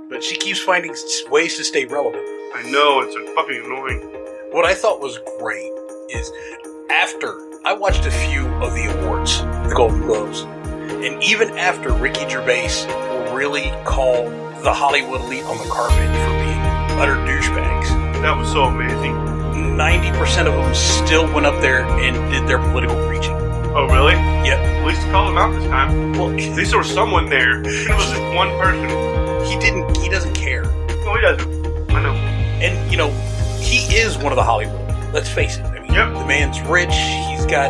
but she keeps finding ways to stay relevant. I know, it's fucking annoying. What I thought was great is after I watched a few of the awards, the Golden Globes, and even after Ricky Gervais really called the Hollywood elite on the carpet for being utter douchebags. That was so amazing. 90% of them still went up there and did their political preaching. Oh, really? Yep. At least call him out this time. Well, at least there was someone there. It was just one person. He doesn't care. No, he doesn't. I know. And, he is one of the Hollywood. Let's face it. I mean, yep. The man's rich. He's got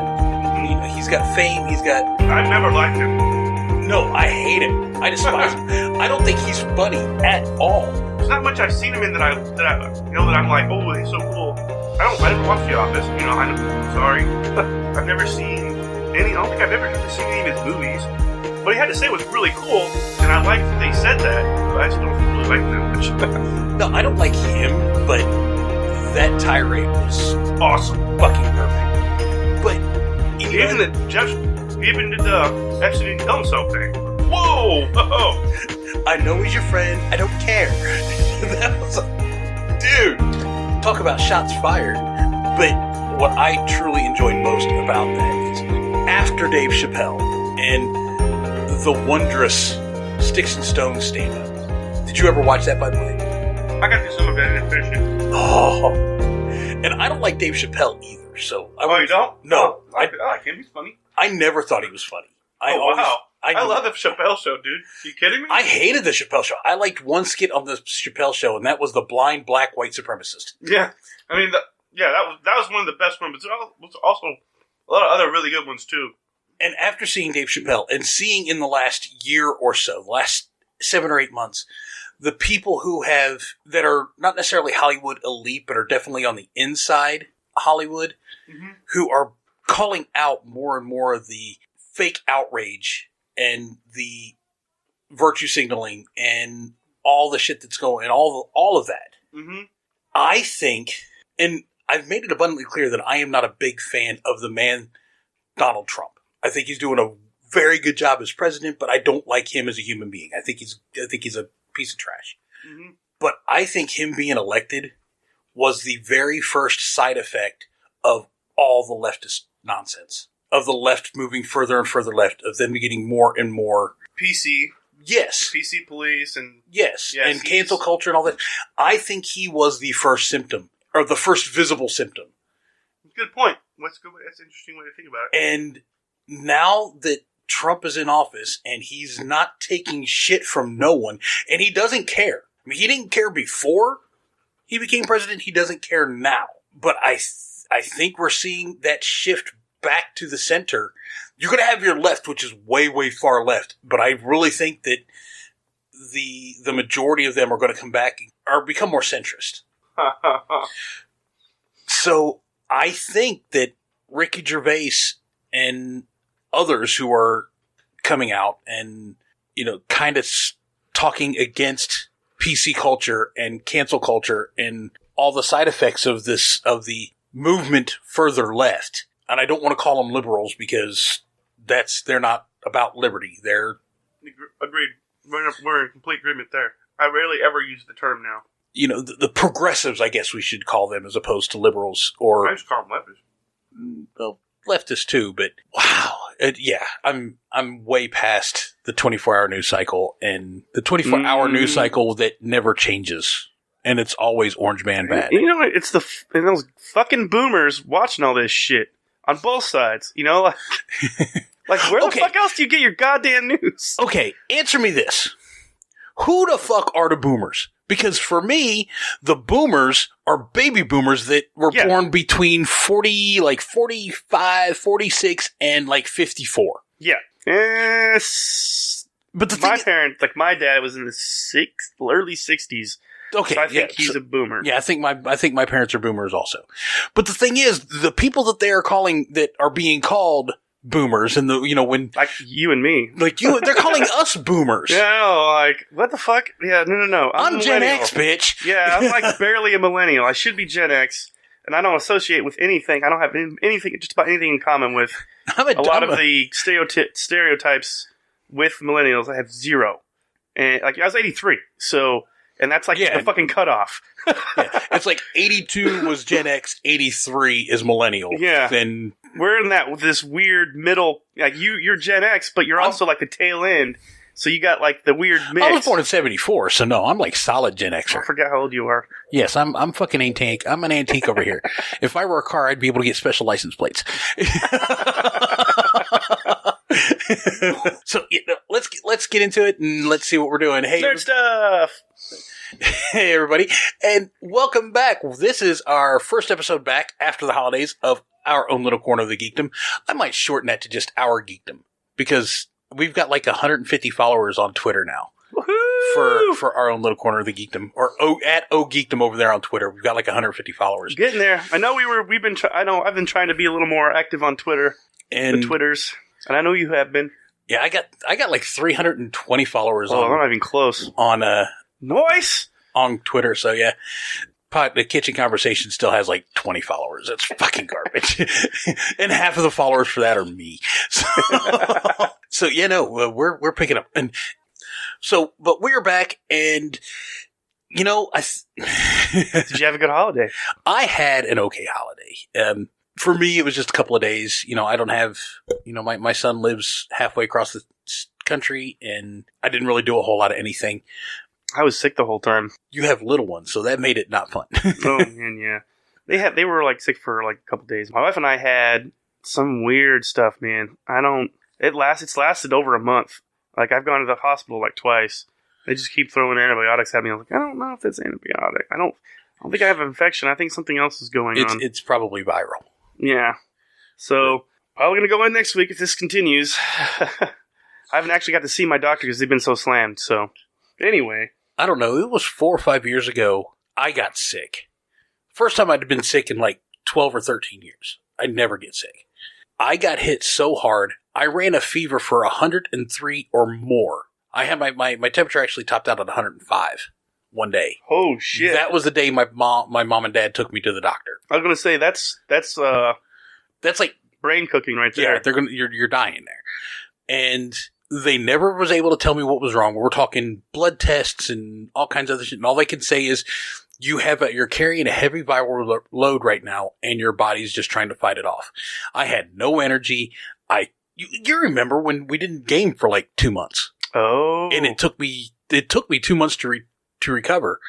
fame. I've never liked him. No, I hate him. I despise him. I don't think he's funny at all. There's not much I've seen him in that I'm like, oh, he's so cool. I never watched The Office. I'm sorry. I've never seen any. I don't think I've ever seen any of his movies. What he had to say was really cool, and I liked that they said that, but I still don't really like them much. No, I don't like him, but that tirade was awesome. Fucking perfect. But even did the Epstein and so thing. Whoa! Oh. I know he's your friend. I don't care. That was dude. Talk about shots fired. But what I truly enjoyed most about that is after Dave Chappelle and the wondrous Sticks and Stones stand-up. Did you ever watch that, by the way? I got to some of it and finish it. Oh. And I don't like Dave Chappelle either, so... you don't? No. I like him. He's funny. I never thought he was funny. Wow. I love the Chappelle Show, dude. Are you kidding me? I hated the Chappelle Show. I liked one skit on the Chappelle Show, and that was the blind black white supremacist. Yeah. I mean, that was one of the best ones, but there was also a lot of other really good ones, too. And after seeing Dave Chappelle, and seeing in the last year or so, the last 7 or 8 months, the people that are not necessarily Hollywood elite, but are definitely on the inside Hollywood, who are calling out more and more of the fake outrage and the virtue signaling and all the shit that's going, and all of that. Mm-hmm. I think, and I've made it abundantly clear that I am not a big fan of the man Donald Trump. I think he's doing a very good job as president, but I don't like him as a human being. I think he's a piece of trash. Mm-hmm. But I think him being elected was the very first side effect of all the leftist nonsense. Of the left moving further and further left, of them getting more and more... PC. Yes. PC police and... Yes, and cancel culture and all that. I think he was the first symptom, or the first visible symptom. Good point. That's an interesting way to think about it. And now that Trump is in office, and he's not taking shit from no one, and he doesn't care. I mean, he didn't care before he became president. He doesn't care now. But I think we're seeing that shift back to the center. You're going to have your left, which is way, way far left. But I really think that the majority of them are going to come back or become more centrist. So I think that Ricky Gervais and others who are coming out and, kind of talking against PC culture and cancel culture and all the side effects of the movement further left. And I don't want to call them liberals because they're not about liberty. They're... Agreed. We're in complete agreement there. I rarely ever use the term now. The progressives, I guess we should call them, as opposed to liberals. Or I just call them leftists. Well, leftists too, but wow. I'm way past the 24-hour news cycle and the 24-hour news cycle that never changes. And it's always orange man bad. It's those fucking boomers watching all this shit on both sides. Like where the fuck else do you get your goddamn news? Okay, answer me this. Who the fuck are the boomers? Because for me, the boomers are baby boomers that were born between 45, 46, and 54. Yeah. But my parents, my dad was in the early 60s. Okay, so I think he's a boomer. Yeah, I think my parents are boomers also. But the thing is, the people that they are calling, that are being called boomers, and when like you and me, they're calling us boomers. Yeah, what the fuck? Yeah, no. I'm Gen X, bitch. Yeah, I'm barely a millennial. I should be Gen X, and I don't associate with anything. I don't have anything, just about anything in common with a lot of the stereotypes with millennials. I have zero. And like I was 83, so and that's like the fucking cutoff. Yeah. It's like 82 was Gen X, 83 is millennial. Yeah. Then we're in this weird middle. Like you're Gen X, but you're also like the tail end. So you got like the weird mix. I was born in 74, so no, I'm like solid Gen Xer. I forget how old you are. Yes, I'm fucking antique. I'm an antique over here. If I were a car, I'd be able to get special license plates. So let's get into it and let's see what we're doing. Hey, nerd stuff. Hey everybody, and welcome back. This is our first episode back after the holidays of our own little corner of the geekdom. I might shorten that to just our geekdom because we've got like 150 followers on Twitter now. Woohoo! For our own little corner of the geekdom, or at Geekdom over there on Twitter. We've got like 150 followers. Getting there. I know I've been trying to be a little more active on Twitter and the Twitters, and I know you have been. Yeah, I got like 320 followers. I'm not even close on Noise on Twitter. So yeah, the Kitchen Conversation still has like 20 followers. That's fucking garbage, and half of the followers for that are me. So yeah, no, we're picking up, and so but we're back, and you know, did you have a good holiday? I had an okay holiday. For me, it was just a couple of days. You know, I don't have, you know, my son lives halfway across the country, and I didn't really do a whole lot of anything. I was sick the whole time. You have little ones, so that made it not fun. Oh man, yeah. They were like sick for like a couple days. My wife and I had some weird stuff, man. It's lasted over a month. Like I've gone to the hospital like twice. They just keep throwing antibiotics at me. I'm like, I don't know if it's antibiotic. I don't think I have an infection. I think something else is going on. It's probably viral. Yeah. So probably gonna go in next week if this continues. I haven't actually got to see my doctor because they've been so slammed. So anyway. I don't know. It was 4 or 5 years ago. I got sick. First time I'd been sick in like 12 or 13 years. I never get sick. I got hit so hard. I ran a fever for 103 or more. I had my temperature actually topped out at 105 one day. Oh shit! That was the day my mom and dad took me to the doctor. I was gonna say that's like brain cooking right there. Yeah, you're dying there, and they never was able to tell me what was wrong. We're talking blood tests and all kinds of other shit. And all they can say is you're carrying a heavy viral load right now, and your body's just trying to fight it off. I had no energy. You remember when we didn't game for like 2 months? Oh, and it took me 2 months to recover.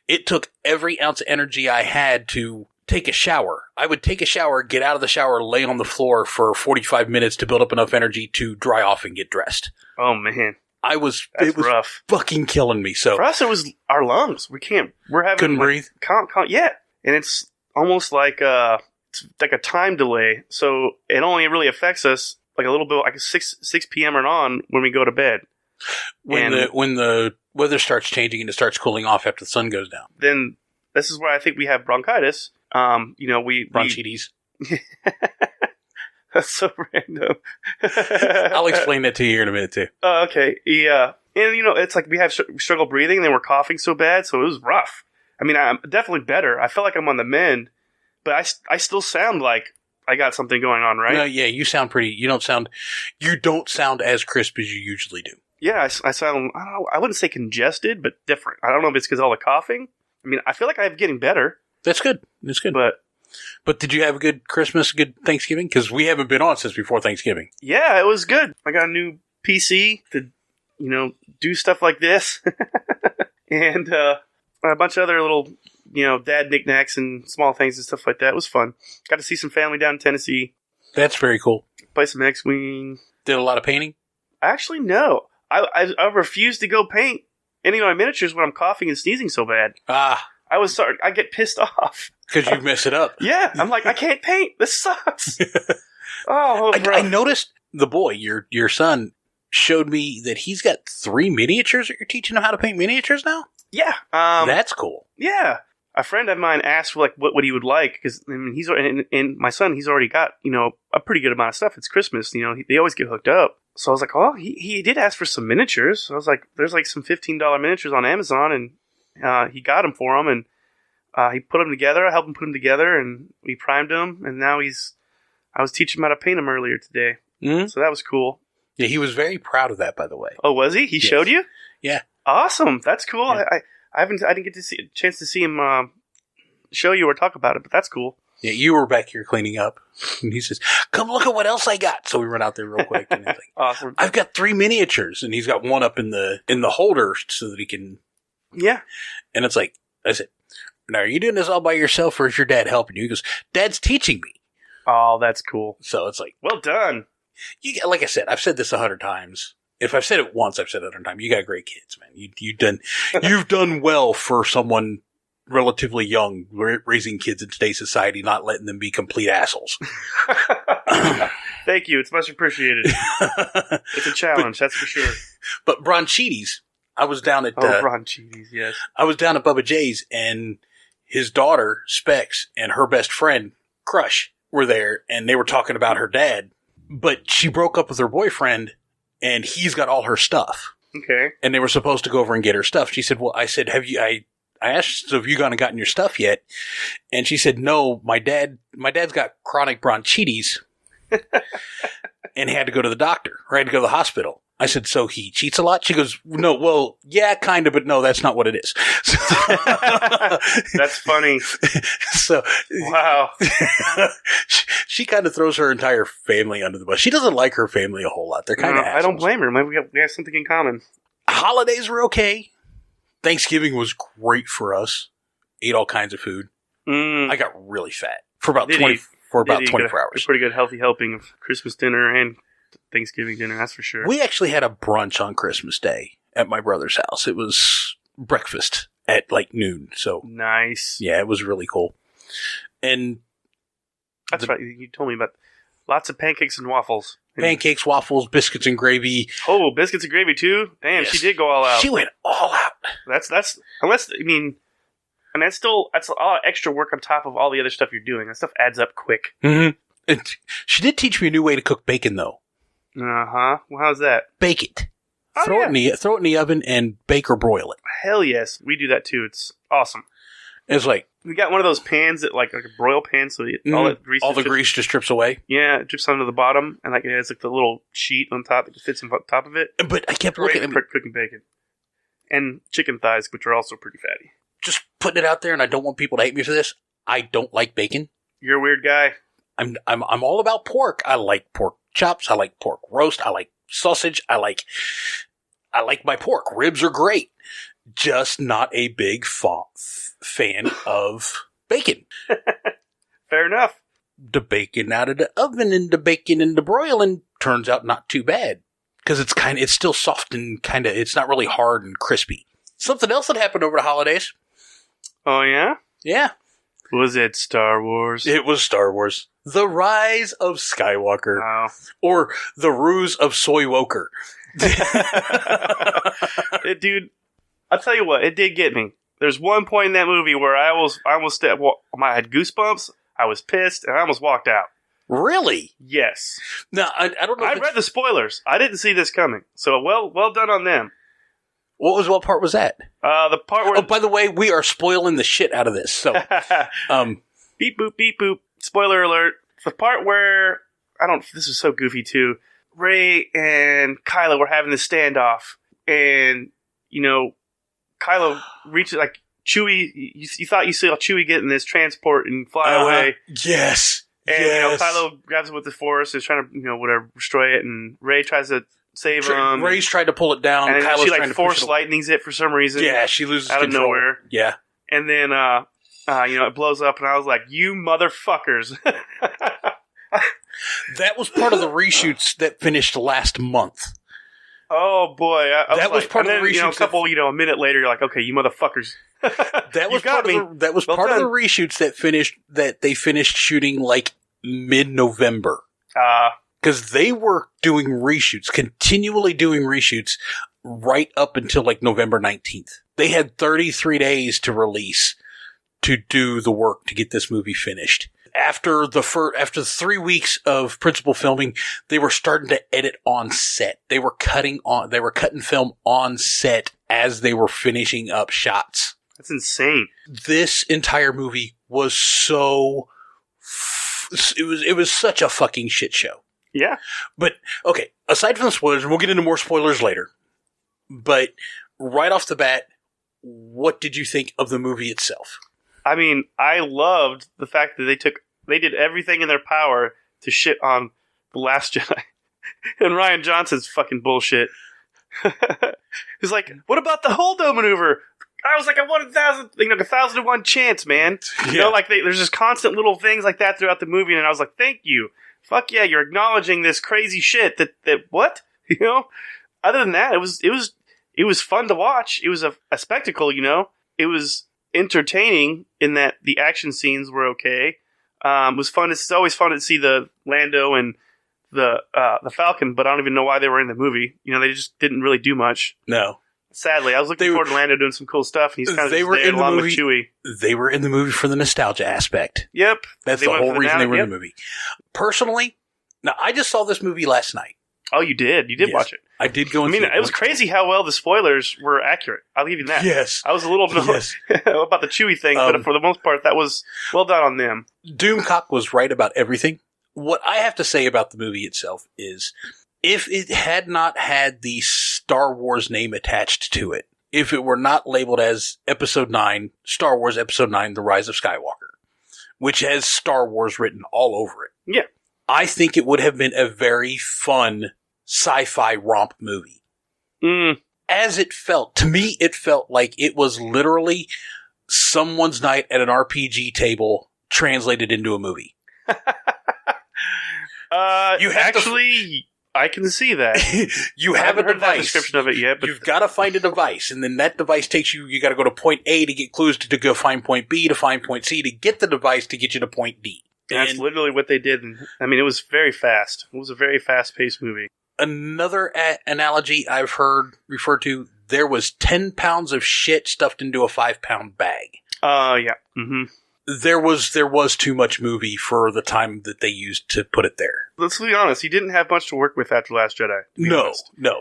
It took every ounce of energy I had to take a shower. I would take a shower, get out of the shower, lay on the floor for 45 minutes to build up enough energy to dry off and get dressed. Oh man, it was rough. Fucking killing me. So for us, it was our lungs. Couldn't breathe. Yeah, and it's almost like it's like a time delay. So it only really affects us like a little bit, like 6 p.m. and on when we go to bed. When the weather starts changing and it starts cooling off after the sun goes down. Then this is where I think we have bronchitis. Bronchitis. That's so random. I'll explain that to you here in a minute too. Okay, yeah, and it's like we struggle breathing, and then we're coughing so bad, so it was rough. I mean, I'm definitely better. I feel like I'm on the mend, but I still sound like I got something going on, right? No, yeah, you sound pretty. You don't sound as crisp as you usually do. Yeah, I sound. I don't know. I wouldn't say congested, but different. I don't know if it's because all the coughing. I mean, I feel like I'm getting better. That's good. That's good. But did you have a good Christmas, good Thanksgiving? Because we haven't been on since before Thanksgiving. Yeah, it was good. I got a new PC to, do stuff like this. And a bunch of other little, dad knickknacks and small things and stuff like that. It was fun. Got to see some family down in Tennessee. That's very cool. Play some X-Wing. Did a lot of painting? Actually, no. I refuse to go paint any of my miniatures when I'm coughing and sneezing so bad. I get pissed off. Because you mess it up. Yeah. I'm like, I can't paint. This sucks. I noticed the boy, your son, showed me that he's got 3 miniatures that you're teaching him how to paint miniatures now? Yeah. That's cool. Yeah. A friend of mine asked like what he would like, because and my son, he's already got, a pretty good amount of stuff. It's Christmas, they always get hooked up. So I was like, oh, he did ask for some miniatures. So I was like, there's like some $15 miniatures on Amazon, and he got them for him, and he put them together. I helped him put them together, and we primed them, and now I was teaching him how to paint them earlier today. Mm-hmm. So that was cool. Yeah, he was very proud of that, by the way. Oh, was he? He showed you? Yeah. Awesome. That's cool. Yeah. I didn't get to see a chance to see him show you or talk about it, but that's cool. Yeah, you were back here cleaning up. And he says, come look at what else I got. So we run out there real quick. And he's like, awesome. I've got 3 miniatures. And he's got one up in the holder so that he can. Yeah. And it's like, I said, now are you doing this all by yourself or is your dad helping you? He goes, Dad's teaching me. Oh, that's cool. So it's like, well done. Like I said, I've said this 100 times. If I've said it once, I've said it 100 times. You got great kids, man. You've done well for someone relatively young, raising kids in today's society, not letting them be complete assholes. Thank you. It's much appreciated. It's a challenge, that's for sure. But Bronchides, I was down at Bronchides, yes. I was down at Bubba J's, and his daughter Specs and her best friend Crush were there, and they were talking about her dad. But she broke up with her boyfriend, and he's got all her stuff. Okay. And they were supposed to go over and get her stuff. She said, "Well," I said, I asked, so have you gone and gotten your stuff yet? And she said, no, my dad's got chronic bronchitis and had to go to the doctor, or had to go to the hospital. I said, so he cheats a lot? She goes, no, well, yeah, kind of, but no, that's not what it is. That's funny. So, wow. she kind of throws her entire family under the bus. She doesn't like her family a whole lot. They're kind of assholes. I don't blame her. Maybe we have something in common. Holidays were okay. Thanksgiving was great for us. Ate all kinds of food. I got really fat for about 24 hours. A pretty good healthy helping of Christmas dinner and Thanksgiving dinner, that's for sure. We actually had a brunch on Christmas Day at my brother's house. It was breakfast at like noon. So nice. Yeah, it was really cool. And that's right. You told me about lots of pancakes and waffles. Pancakes, waffles, biscuits and gravy. Oh, biscuits and gravy too? Damn, yes. She did go all out. She went all out. That's unless and that's a lot of extra work on top of all the other stuff you're doing. That stuff adds up quick. Mm-hmm. And she did teach me a new way to cook bacon, though. Uh-huh. Well, how's that? Bake it. Throw it in the oven and bake or broil it. Hell yes. We do that too. It's awesome. It's like, we got one of those pans that like a broil pan, so all the grease just drips away. Yeah, it drips onto the bottom, and like it has like the little sheet on top that fits on top of it. But I kept looking at cooking bacon and chicken thighs, which are also pretty fatty. Just putting it out there, and I don't want people to hate me for this. I don't like bacon. You're a weird guy. I'm all about pork. I like pork chops. I like pork roast. I like sausage. I like my pork. Ribs are great. Just not a big fan of bacon. Fair enough. The bacon out of the oven and the bacon and the broiling turns out not too bad. Because it's still soft and it's not really hard and crispy. Something else that happened over the holidays. Oh, yeah? Yeah. Was it Star Wars? It was Star Wars. The Rise of Skywalker. Oh. Or the Ruse of s2e01. Dude, I'll tell you what, it did get me. There's one point in that movie where I had goosebumps, I was pissed, and I almost walked out. Really? Yes. Now, I don't know. I read the spoilers. I didn't see this coming. So well done on them. What part was that? The part where... Oh, by the way, we are spoiling the shit out of this. So, beep boop, beep boop. Spoiler alert. The part where... This is so goofy too. Rey and Kylo were having this standoff. And, Kylo reaches, like, Chewie... You thought you saw Chewie get in this transport and fly away. Yes. And, Kylo grabs him with the Force and is trying to, destroy it. And Rey tries to... save him. Rey's tried to pull it down. And Kylo's she trying to force lightnings it for some reason. Yeah, she loses out control. of nowhere. Yeah. And then, it blows up, and I was like, you motherfuckers. That was part of the reshoots that finished last month. Oh, boy. That was part of the reshoots. A minute later, you're like, okay, you motherfuckers. That was part of the reshoots that they finished shooting like mid-November. Because they were doing reshoots, continually doing reshoots, right up until like November 19th. They had 33 days to release to do the work to get this movie finished. After the 3 weeks of principal filming, they were starting to edit on set. They were cutting film on set as they were finishing up shots. That's insane. This entire movie was it was such a fucking shit show. Yeah. But, okay, aside from the spoilers, and we'll get into more spoilers later, but right off the bat, what did you think of the movie itself? I mean, I loved the fact that they did everything in their power to shit on The Last Jedi. And Rian Johnson's fucking bullshit. He's like, what about the Holdo maneuver? I was like, I want 1,001 chance, man. Yeah. You know, like there's just constant little things like that throughout the movie, and I was like, thank you. Fuck yeah, you're acknowledging this crazy shit that what? You know? Other than that, it was fun to watch. It was a spectacle, you know? It was entertaining in that the action scenes were okay. It was fun. It's always fun to see the Lando and the Falcon, but I don't even know why they were in the movie. You know, they just didn't really do much. No. Sadly, I was looking forward to Lando doing some cool stuff, and he's kind of there along with Chewie. They were in the movie for the nostalgia aspect. Yep. That's the whole reason they were in the movie. Personally, now I just saw this movie last night. Oh, you did? You did watch it. I did go and see it. It was crazy how well the spoilers were accurate. I'll give you that. Yes. I was a little annoyed about the Chewie thing, but for the most part, that was well done on them. Doomcock was right about everything. What I have to say about the movie itself is, if it had not had the Star Wars name attached to it, if it were not labeled as Episode 9, Star Wars Episode 9, The Rise of Skywalker, which has Star Wars written all over it. Yeah. I think it would have been a very fun sci-fi romp movie. As it felt, to me, it felt like it was literally someone's night at an RPG table translated into a movie. I can see that. You have a heard device. That description of it yet, but you've got to find a device, and then that device takes you. You got to go to point A to get clues to go find point B to find point C to get the device to get you to point D. And that's literally what they did. I mean, it was very fast. It was a very fast-paced movie. Another analogy I've heard referred to: there was 10 pounds of shit stuffed into a 5-pound bag. Yeah. Mm-hmm. There was too much movie for the time that they used to put it there. Let's be honest. He didn't have much to work with after Last Jedi. No.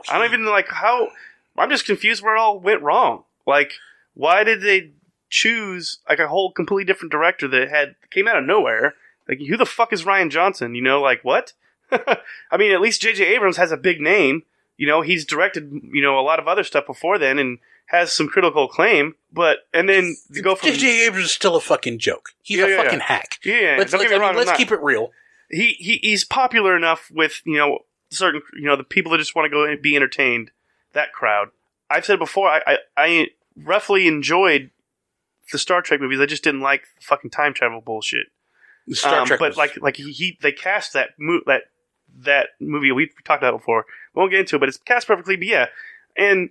I don't even like how. I'm just confused where it all went wrong. Like, why did they choose like a whole completely different director that came out of nowhere? Like, who the fuck is Rian Johnson? You know, like what? I mean, at least J.J. Abrams has a big name. You know, he's directed a lot of other stuff before then, and has some critical acclaim, and then you go from J.J. Abrams is still a fucking joke. He's a fucking hack. Yeah, let's keep it real. He's popular enough with certain the people that just want to go and be entertained. That crowd. I've said before, I roughly enjoyed the Star Trek movies. I just didn't like the fucking time travel bullshit. Star Trek, but they cast that movie we talked about before. We won't get into it, but it's cast perfectly. But yeah, and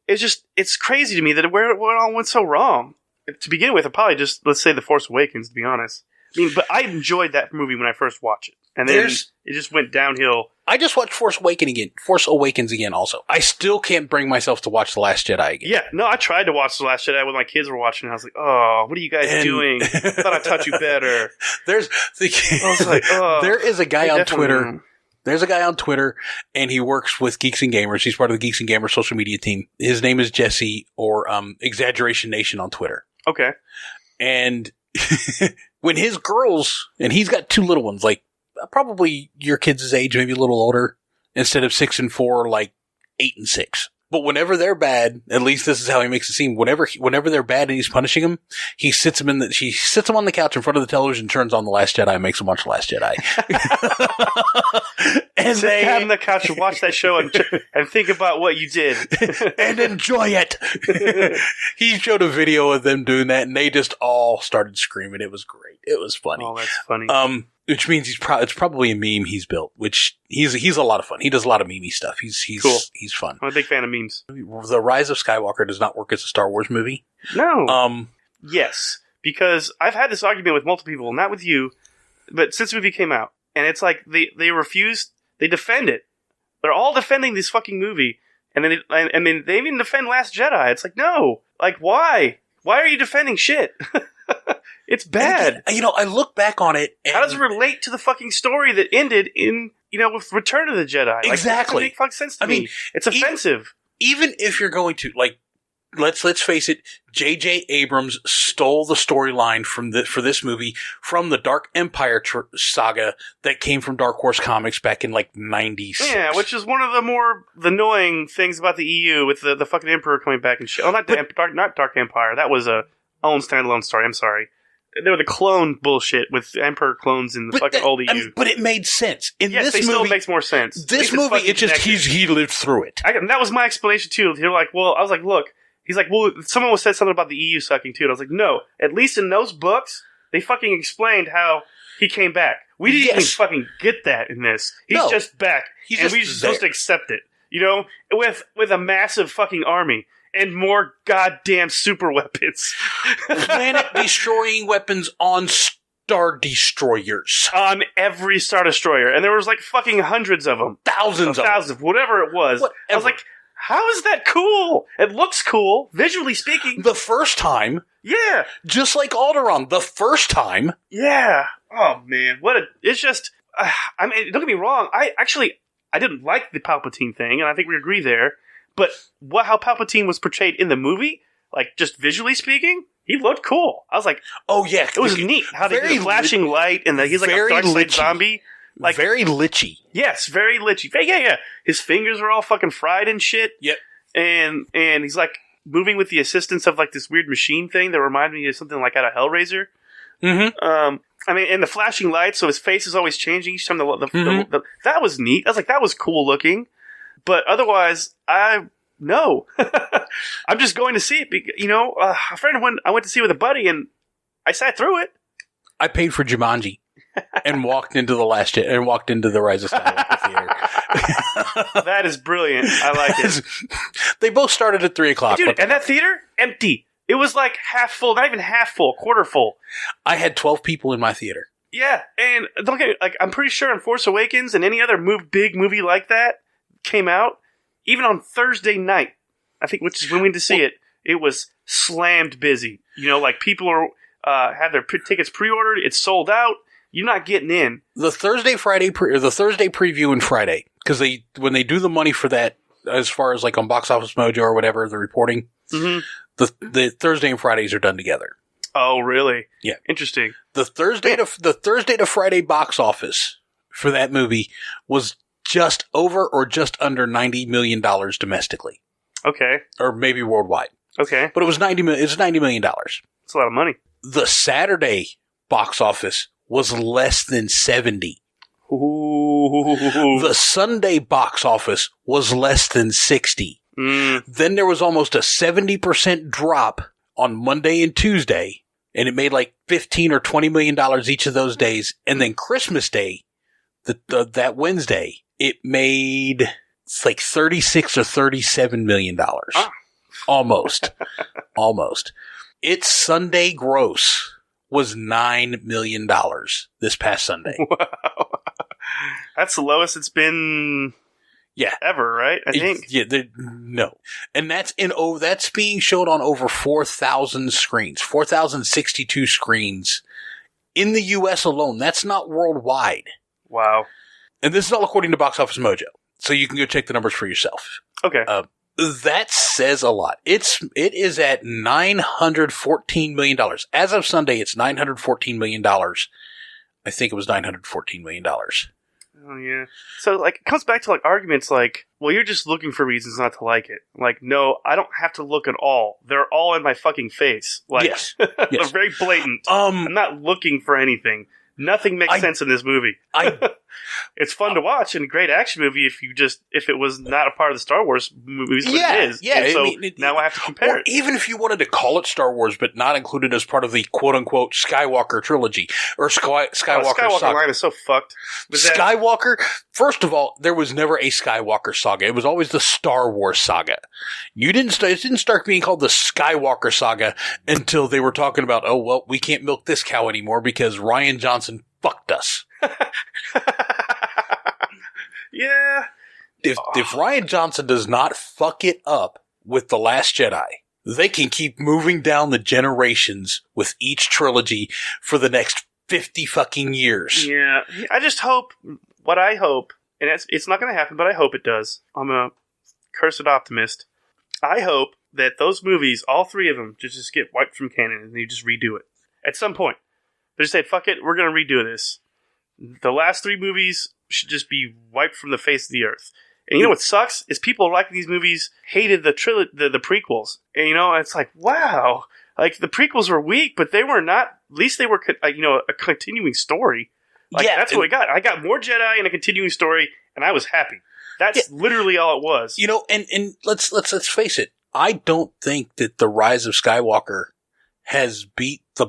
it's crazy to me that where it all went so wrong. To begin with, probably just, let's say, The Force Awakens, to be honest. I mean, but I enjoyed that movie when I first watched it. And then it just went downhill. I just watched Force Awakens again also. I still can't bring myself to watch The Last Jedi again. Yeah, no, I tried to watch The Last Jedi when my kids were watching, and I was like, oh, what are you guys doing? I thought I taught you better. I was like, oh. There is a guy on Twitter. There's a guy on Twitter, and he works with Geeks and Gamers. He's part of the Geeks and Gamers social media team. His name is Jesse, or Exaggeration Nation on Twitter. Okay. And when his girls, and he's got 2 little ones, like probably your kids' age, maybe a little older, instead of 6 and 4, like 8 and 6. But whenever they're bad, at least this is how he makes it seem. Whenever they're bad and he's punishing them, she sits them on the couch in front of the television, turns on The Last Jedi, and makes them watch The Last Jedi. And sit down on the couch and watch that show and think about what you did and enjoy it. He showed a video of them doing that, and they just all started screaming. It was great. It was funny. Oh, that's funny. Which means it's probably a meme he's built. Which he's a lot of fun. He does a lot of meme stuff. He's cool. He's fun. I'm a big fan of memes. The Rise of Skywalker does not work as a Star Wars movie. No. Yes, because I've had this argument with multiple people, not with you, but since the movie came out, and it's like they refuse. They defend it. They're all defending this fucking movie, and then they even defend Last Jedi. It's like, no, like why? Why are you defending shit? It's bad. And, I look back on it. And how does it relate to the fucking story that ended in, with Return of the Jedi? Exactly. Like, it doesn't make fucking sense to me. It's offensive. Even if you're going to, like, let's face it, J.J. Abrams stole the storyline for this movie from the Dark Empire saga that came from Dark Horse Comics back in like 90s. Yeah, which is one of the more annoying things about the EU with the fucking Emperor coming back and shit. Oh, not Dark Empire. That was a own standalone story. I'm sorry. They were the clone bullshit with Emperor clones in the fucking old EU. But it made sense. In yes, this they movie, still makes more sense. This movie, it just, he lived through it. That was my explanation too. They're like, well, I was like, look, he's like, well, someone said something about the EU sucking too. And I was like, no, at least in those books, they fucking explained how he came back. We didn't even fucking get that in this. He's just back. And we're just supposed to accept it. You know, with a massive fucking army. And more goddamn super weapons. Planet-destroying weapons on Star Destroyers. On every Star Destroyer. And there was like fucking hundreds of them. Thousands, whatever it was. Whatever. I was like, how is that cool? It looks cool, visually speaking. The first time. Yeah. Just like Alderaan, the first time. Yeah. Oh, man. It's just, I mean, don't get me wrong. I didn't like the Palpatine thing, and I think we agree there. But how Palpatine was portrayed in the movie, like just visually speaking, he looked cool. I was like, oh yeah, it was neat how they did the flashing light and he's like a dark side zombie, like very lichy. Yes, very lichy. Yeah. His fingers are all fucking fried and shit. Yep. And he's like moving with the assistance of like this weird machine thing that reminded me of something like out of Hellraiser. Mm-hmm. I mean, and the flashing lights, so his face is always changing each time. That was neat. I was like, that was cool looking. But otherwise, no. I'm just going to see it. A friend I went to see with a buddy, and I sat through it. I paid for Jumanji and walked into the Rise of Skywalker theater. That is brilliant. I like it. They both started at 3:00. Dude, and that theater, empty. It was like half full, not even half full, quarter full. I had 12 people in my theater. Yeah, and don't get me, like, I'm pretty sure on Force Awakens and any other big movie like that came out, even on Thursday night, I think, which is when we went to see it, it was slammed busy. You know, like people are have their tickets pre-ordered, it's sold out. You're not getting in. The Thursday preview and Friday, because when they do the money for that, as far as like on Box Office Mojo or whatever, the reporting, the Thursday and Fridays are done together. Oh, really? Yeah, interesting. The Thursday to Friday box office for that movie was just over or just under $90 million domestically. Okay. Or maybe worldwide. Okay. But it was $90 million. That's a lot of money. The Saturday box office was less than 70. Ooh. The Sunday box office was less than 60. Then there was almost a 70% drop on Monday and Tuesday, and it made like $15 or $20 million each of those days. And then Christmas Day, that Wednesday, it made like $36 or $37 million. Almost. Its Sunday gross was $9 million this past Sunday. Wow. That's the lowest it's been ever, right? I think. Yeah, no. And that's being showed on over 4,000 screens, 4,062 screens in the US alone. That's not worldwide. Wow. And this is all according to Box Office Mojo. So you can go check the numbers for yourself. Okay. That says a lot. It is at $914 million. As of Sunday, it's $914 million. I think it was $914 million. Oh, yeah. So, like, it comes back to, like, arguments like, well, you're just looking for reasons not to like it. Like, no, I don't have to look at all. They're all in my fucking face. Like, yes. They're very blatant. I'm not looking for anything. Nothing makes sense in this movie. It's fun to watch and a great action movie if it was not a part of the Star Wars movies, but it is. Yeah. And so now I have to compare it. Even if you wanted to call it Star Wars, but not include it as part of the quote-unquote Skywalker trilogy or Skywalker saga. Line is so fucked. Skywalker, first of all, there was never a Skywalker saga. It was always the Star Wars saga. It didn't start being called the Skywalker saga until they were talking about, oh, well, we can't milk this cow anymore because Rian Johnson fucked us. Yeah. If Rian Johnson does not fuck it up with The Last Jedi, they can keep moving down the generations with each trilogy for the next 50 fucking years. Yeah. I just hope, and it's not going to happen, but I hope it does. I'm a cursed optimist. I hope that those movies, all three of them, just get wiped from canon and you just redo it. At some point. They just say, fuck it, we're going to redo this. The last three movies should just be wiped from the face of the earth. And you know what sucks? Is people liking these movies hated the prequels. And it's like, wow. Like, the prequels were weak, but they were not, at least they were, a continuing story. Like, that's what I got. I got more Jedi and a continuing story, and I was happy. That's literally all it was. And let's face it. I don't think that The Rise of Skywalker has beat the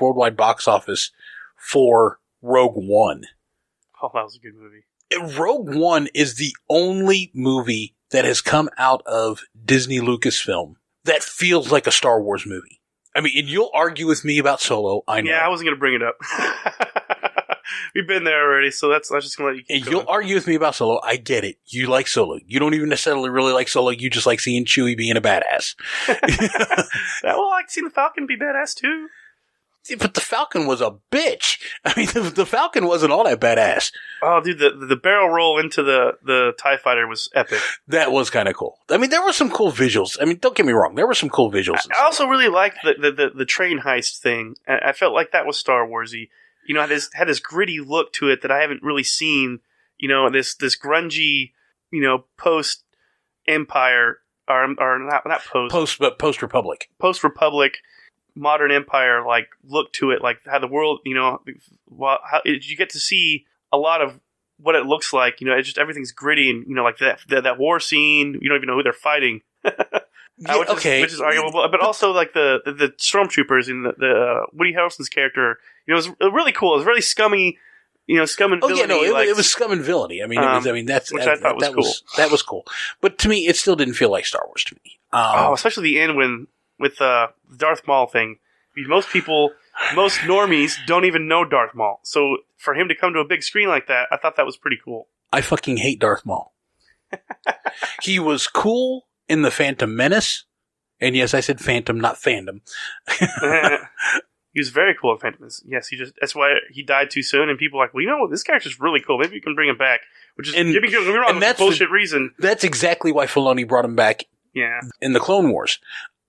worldwide box office for Rogue One. Oh, that was a good movie. Rogue One is the only movie that has come out of Disney Lucasfilm that feels like a Star Wars movie. I mean, and you'll argue with me about Solo, I know. Yeah, I wasn't going to bring it up. We've been there already, so I'm just going to let you keep going. You'll argue with me about Solo, I get it. You like Solo. You don't even necessarily really like Solo, you just like seeing Chewie being a badass. Well, I like seeing the Falcon be badass too. But the Falcon was a bitch. I mean, the Falcon wasn't all that badass. Oh, dude, the barrel roll into the TIE fighter was epic. That was kind of cool. I mean, there were some cool visuals. I mean, don't get me wrong. There were some cool visuals. I also really liked the train heist thing. I felt like that was Star Warsy. Had this gritty look to it that I haven't really seen. This grungy, post Empire or not post, but post Republic. Post Republic. Modern Empire look to it, like how the world, how you get to see a lot of what it looks like. It's just everything's gritty and like that war scene. You don't even know who they're fighting, which is arguable. But also like the stormtroopers and the Woody Harrelson's character. It was really cool. It was really scummy. Scum and villainy. Oh yeah, no, it was scum and villainy. I mean, that's which I thought was cool. That was cool. But to me, it still didn't feel like Star Wars to me. Especially the end with the Darth Maul thing. Most normies don't even know Darth Maul. So for him to come to a big screen like that, I thought that was pretty cool. I fucking hate Darth Maul. He was cool in The Phantom Menace. And yes, I said Phantom, not Fandom. He was very cool in Phantom Menace. Yes, that's why he died too soon. And people were like, well, this character's really cool. Maybe you can bring him back. Which is, get me wrong, that's a bullshit reason. That's exactly why Filoni brought him back in the Clone Wars.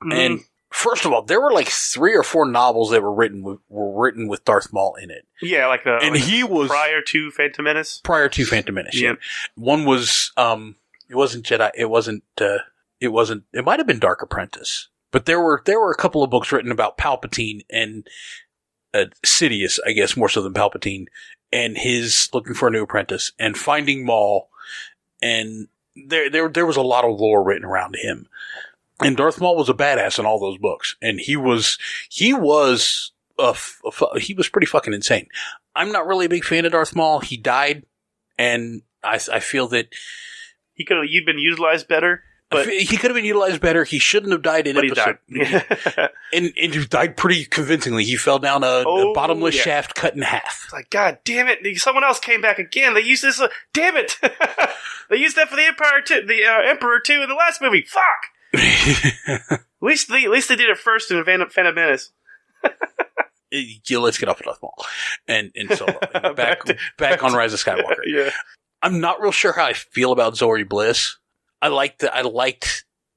Mm-hmm. And first of all, there were like 3 or 4 novels that were written with Darth Maul in it. Yeah, he was prior to Phantom Menace. Yeah. One was it wasn't Jedi. It wasn't. It might have been Dark Apprentice. But there were a couple of books written about Palpatine and Sidious, I guess more so than Palpatine, and his looking for a new apprentice and finding Maul, and there was a lot of lore written around him. And Darth Maul was a badass in all those books, and he was pretty fucking insane. I'm not really a big fan of Darth Maul. He died, and I feel that you'd been utilized better. But he could have been utilized better. He shouldn't have died in episode. He died. and he died pretty convincingly. He fell down a bottomless shaft cut in half. It's like, God damn it! Someone else came back again. They used this. Damn it! They used that for the Empire too. The Emperor too in the last movie. Fuck. At least they did it first in Phantom Menace. Let's get off of Darth Maul and Solo. Back on Rise of Skywalker. Yeah. I'm not real sure how I feel about Zori Bliss. I liked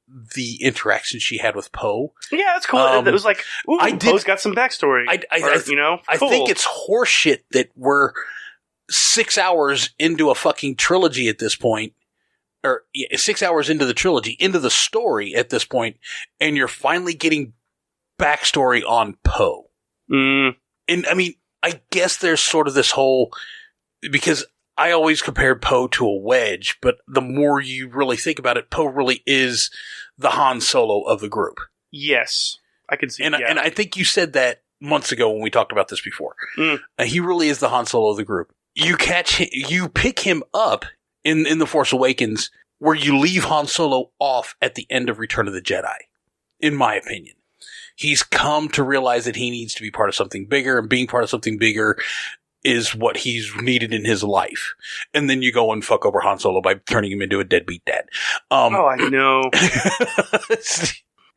the interaction she had with Poe. Yeah, that's cool. It was like, Poe's got some backstory. I think it's horseshit that we're 6 hours into a fucking trilogy at this point, or 6 hours into the trilogy, into the story at this point, and you're finally getting backstory on Poe. Mm. And I mean, I guess there's sort of this whole, because I always compared Poe to a Wedge, but the more you really think about it, Poe really is the Han Solo of the group. Yes, I can see. And I think you said that months ago when we talked about this before. He really is the Han Solo of the group. You pick him up in The Force Awakens, where you leave Han Solo off at the end of Return of the Jedi. In my opinion, he's come to realize that he needs to be part of something bigger, and being part of something bigger is what he's needed in his life. And then you go and fuck over Han Solo by turning him into a deadbeat dad. I know.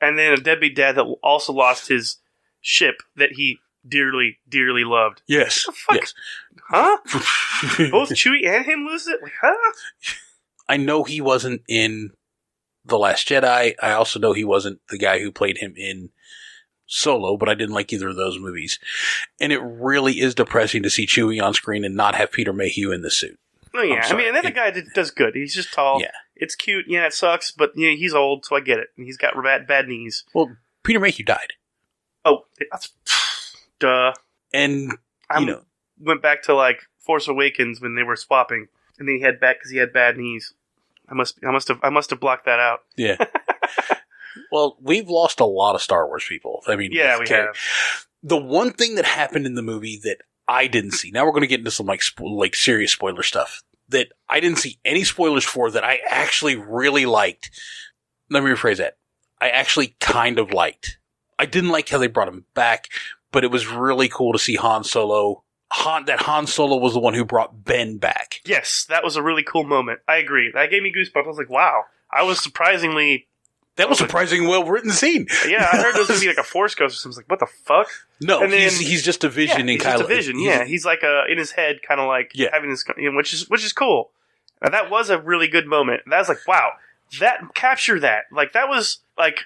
And then a deadbeat dad that also lost his ship that he dearly, dearly loved. Yes. What the fuck? Yes. Huh? Both Chewie and him lose it? Like, huh? I know he wasn't in The Last Jedi. I also know he wasn't the guy who played him in Solo, but I didn't like either of those movies. And it really is depressing to see Chewie on screen and not have Peter Mayhew in the suit. Oh, yeah. I mean, and then the guy does good. He's just tall. Yeah. It's cute. Yeah, it sucks, but he's old, so I get it. And he's got bad knees. Well, Peter Mayhew died. Oh, that's... Duh. And, went back to, like, Force Awakens when they were swapping. And then he had back because he had bad knees. I must have blocked that out. Yeah. Well, we've lost a lot of Star Wars people. I mean, yeah, we have. The one thing that happened in the movie that I didn't see. Now we're going to get into some like serious spoiler stuff that I didn't see any spoilers for that I actually really liked. Let me rephrase that. I actually kind of liked. I didn't like how they brought him back, but it was really cool to see Han Solo. That Han Solo was the one who brought Ben back. Yes, that was a really cool moment. I agree. That gave me goosebumps. I was like, wow. I was surprisingly... That was surprisingly well-written scene. Yeah, I heard there was going to be like a Force Ghost or something. I was like, what the fuck? No, and then, he's just a vision in Kylo. He's just a vision, yeah. He's like in his head, kind of like having this, which is cool. Now, that was a really good moment. That was like, wow, capture that. Like, that was like,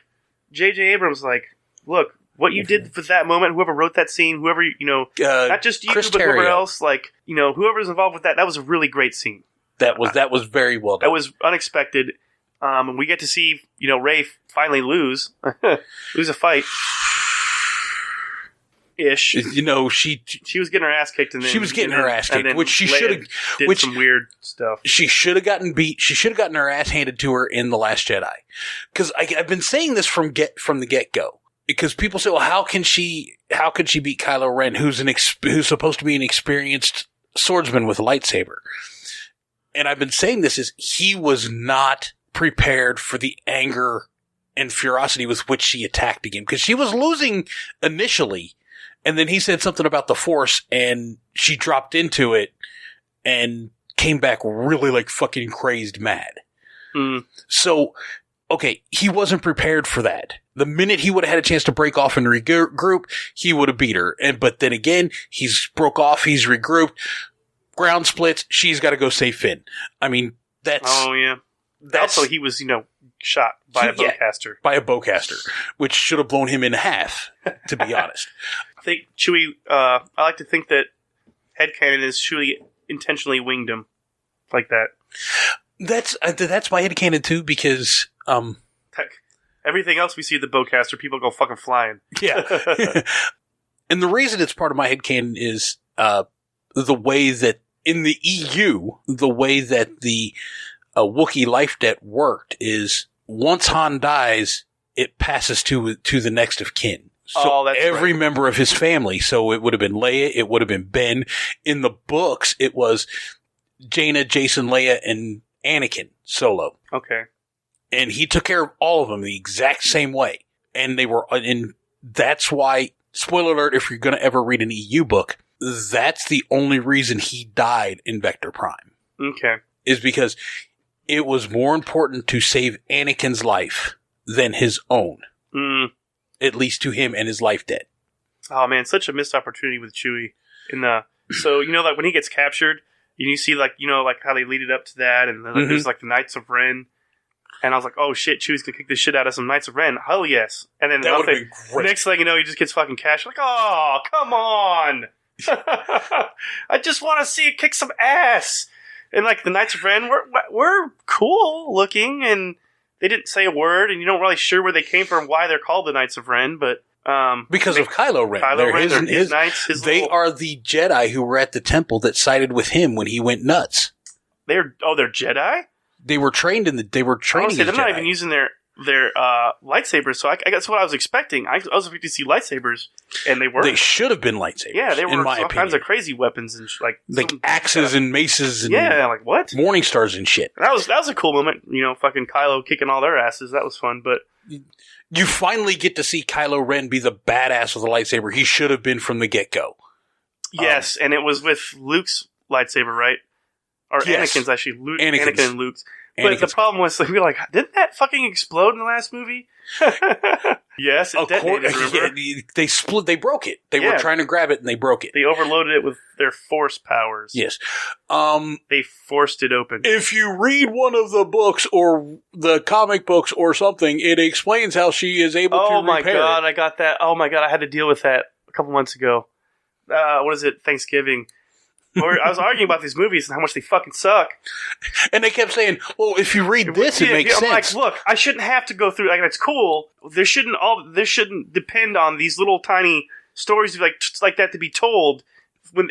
J.J. Abrams, like, look, what you did for that moment, whoever wrote that scene, whoever, not just you, Chris but whoever Terrio. else, like, whoever's involved with that was a really great scene. That was very well done. That was unexpected. And we get to see, Rey finally lose a fight. Ish. She was getting her ass kicked, and then she was getting her ass kicked, which she should have. Did some weird stuff. She should have gotten beat. She should have gotten her ass handed to her in The Last Jedi. Because I've been saying this from the get go. Because people say, well, how can she beat Kylo Ren, who's supposed to be an experienced swordsman with a lightsaber? And I've been saying this is he was not prepared for the anger and ferocity with which she attacked again, because she was losing initially, and then he said something about the Force, and she dropped into it and came back really like fucking crazed mad. So, okay, he wasn't prepared for that. The minute he would have had a chance to break off and regroup, he would have beat her. But then again, he's broke off, he's regrouped, ground splits, she's got to go save Finn. I mean, that's... Oh, yeah. Also, he was, shot by a bowcaster. By a bowcaster, which should have blown him in half, to be honest. I think Chewie, I like to think that headcanon is Chewie intentionally winged him like that. That's my headcanon, too, because... Heck, everything else we see at the bowcaster, people go fucking flying. Yeah. And the reason it's part of my headcanon is the way that, in the EU, the way that the... Wookiee life debt worked is once Han dies, it passes to the next of kin. So that's every right. member of his family. So it would have been Leia, it would have been Ben. In the books, it was Jaina, Jason, Leia, and Anakin Solo. Okay. And he took care of all of them the exact same way. And that's why, spoiler alert, if you're going to ever read an EU book, that's the only reason he died in Vector Prime. Okay. Is because it was more important to save Anakin's life than his own. At least to him and his life debt. Oh man, such a missed opportunity with Chewie. So, like when he gets captured, and you see like how they lead it up to that, and there's like the Knights of Ren. And I was like, oh shit, Chewie's gonna kick the shit out of some Knights of Ren. Hell yes. And then the next thing you know, he just gets fucking captured. Like, oh, come on. I just want to see it kick some ass. And like the Knights of Ren were cool looking, and they didn't say a word, and you don't really sure where they came from, why they're called the Knights of Ren, but because of Kylo Ren. His knights. They are the Jedi who were at the temple that sided with him when he went nuts. They're Jedi? They were trained They were training. They're not even using their lightsabers. So I guess what I was expecting. I was expecting to see lightsabers, and they were. They should have been lightsabers. Yeah, they were all kinds of crazy weapons and like axes and maces and like what? Morning stars and shit. That was a cool moment. Fucking Kylo kicking all their asses. That was fun. But you finally get to see Kylo Ren be the badass with a lightsaber he should have been from the get go. Yes, and it was with Luke's lightsaber, right? Or yes. Anakin's actually. Anakin and Luke's. But the problem was, like, we were like, didn't that fucking explode in the last movie? Yes, it detonated, remember? Yeah, they broke it. They were trying to grab it and they broke it. They overloaded it with their force powers. Yes. They forced it open. If you read one of the books or the comic books or something, it explains how she is able to repair it. Oh my god, I got that. Oh my god, I had to deal with that a couple months ago. What is it? Thanksgiving. I was arguing about these movies and how much they fucking suck. And they kept saying, well, if you read this, it makes sense. I'm like, look, I shouldn't have to go through, like, it's cool. There shouldn't depend on these little tiny stories like that to be told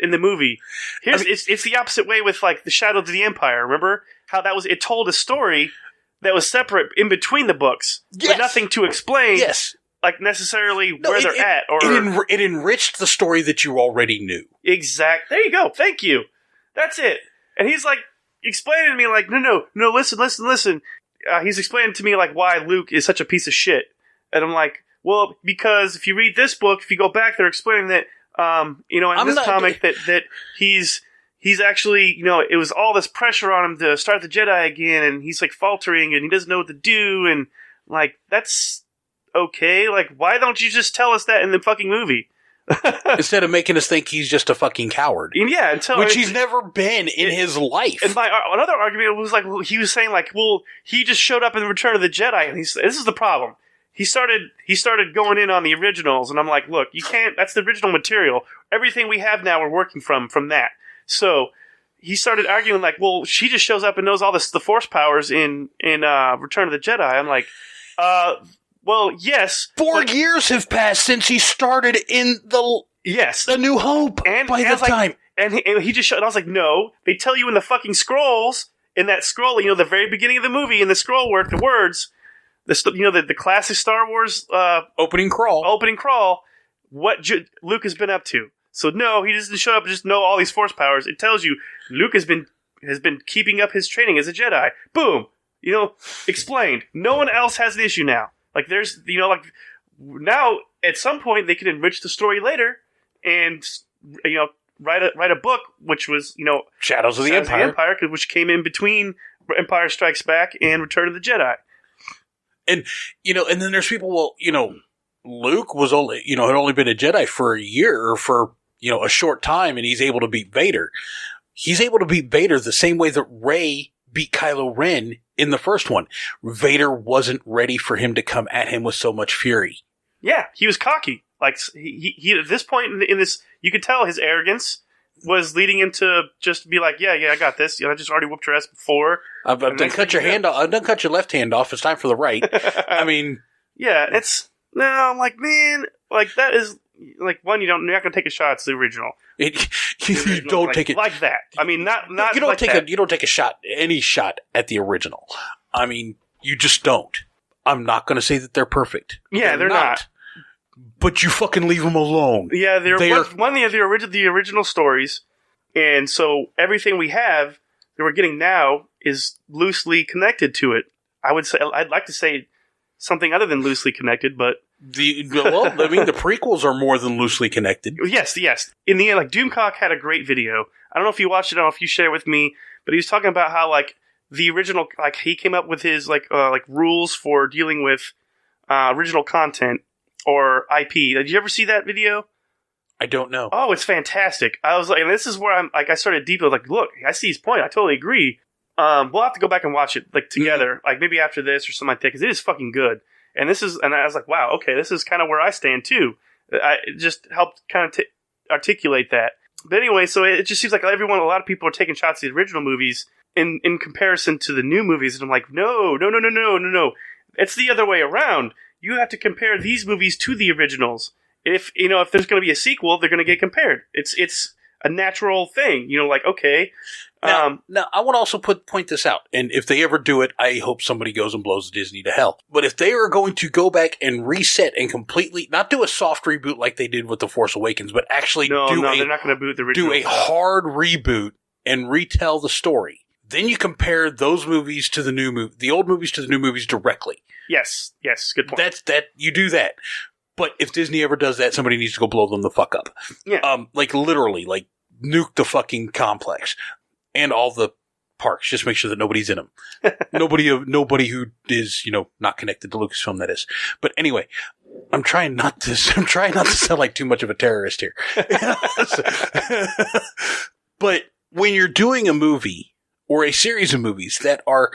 in the movie. It's the opposite way with, like, the Shadow of the Empire. Remember how it told a story that was separate in between the books, but nothing to explain. Yes. Like, necessarily where they're at. Or it enriched the story that you already knew. Exact. There you go. Thank you. That's it. And he's, like, explaining to me, like, no, listen. He's explaining to me, like, why Luke is such a piece of shit. And I'm like, well, because if you read this book, if you go back, they're explaining that, in this comic, that he's actually, it was all this pressure on him to start the Jedi again, and he's, like, faltering, and he doesn't know what to do, and, like, that's okay. Like, why don't you just tell us that in the fucking movie? Instead of making us think he's just a fucking coward. Yeah, which he's never been in his life. And another argument was, like, he was saying, like, well, he just showed up in the Return of the Jedi, and this is the problem. He started going in on the originals, and I'm like, look, you can't, that's the original material. Everything we have now we're working from that. So he started arguing, like, well, she just shows up and knows all the Force powers in Return of the Jedi. I'm like, well, yes. 4 years have passed since he started in the New Hope. And time. And he just showed. And I was like, no. They tell you in the fucking scrolls, in that scroll, the very beginning of the movie, in the scroll work, the words, the classic Star Wars opening crawl, what Luke has been up to. So no, he doesn't show up and just know all these Force powers. It tells you Luke has been keeping up his training as a Jedi. Boom. Explained. No one else has the issue now. Like, there's, now, at some point, they can enrich the story later and, write a book, which was, Shadows of the Empire, which came in between Empire Strikes Back and Return of the Jedi. And, and then there's people, Luke was only, had only been a Jedi for a year or for, a short time, and he's able to beat Vader. He's able to beat Vader the same way that Rey beat Kylo Ren in the first one. Vader wasn't ready for him to come at him with so much fury. Yeah, he was cocky. Like, he at this point in this, you could tell his arrogance was leading him to just be like, yeah, I got this. I just already whooped your ass before. I've done cut your hand off. I've done cut your left hand off. It's time for the right. I mean, yeah, I'm like, man, like, that is, like, one, you're not going to take a shot at the original. You don't take it like that. I mean, not you don't like take that. You don't take any shot at the original. I mean, you just don't. I'm not going to say that they're perfect. Yeah, they're not. But you fucking leave them alone. Yeah, they're one of the original stories, and so everything we have that we're getting now is loosely connected to it. I'd like to say something other than loosely connected, but the prequels are more than loosely connected. Yes. In the end, like, Doomcock had a great video. I don't know if you watched it, I don't know if you share it with me, but he was talking about how, like, the original, like, he came up with his, like rules for dealing with original content or IP. Did you ever see that video? I don't know. Oh, it's fantastic. I was like, and this is where I started deep. I was like, look, I see his point. I totally agree. We'll have to go back and watch it, like, together, like, maybe after this or something like that, because it is fucking good. And I was like, wow, okay, this is kind of where I stand too. It just helped kind of articulate that. But anyway, so it just seems like a lot of people are taking shots at the original movies in comparison to the new movies. And I'm like, no. It's the other way around. You have to compare these movies to the originals. If there's going to be a sequel, they're going to get compared. It's a natural thing. Like, okay. Now, I want to also point this out, and if they ever do it, I hope somebody goes and blows Disney to hell. But if they are going to go back and reset and completely, not do a soft reboot like they did with The Force Awakens, but actually they're not going to boot the original. Do a hard reboot and retell the story. Then you compare those movies to the old movies to the new movies directly. Yes, good point. You do that. But if Disney ever does that, somebody needs to go blow them the fuck up. Yeah. Like, literally, like, nuke the fucking complex. And all the parks. Just make sure that nobody's in them. Nobody who is, not connected to Lucasfilm, that is. But anyway, I'm trying not to sound like too much of a terrorist here. But when you're doing a movie or a series of movies that are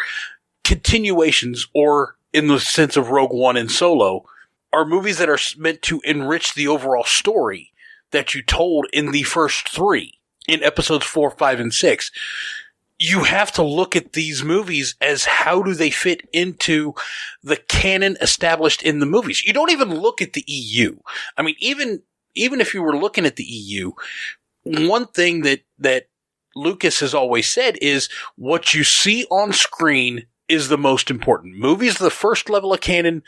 continuations, or in the sense of Rogue One and Solo, are movies that are meant to enrich the overall story that you told in the first 3, in episodes 4, 5, and 6, you have to look at these movies as how do they fit into the canon established in the movies. You don't even look at the EU. I mean, even if you were looking at the EU, one thing that Lucas has always said is what you see on screen is the most important. Movies are the first level of canon.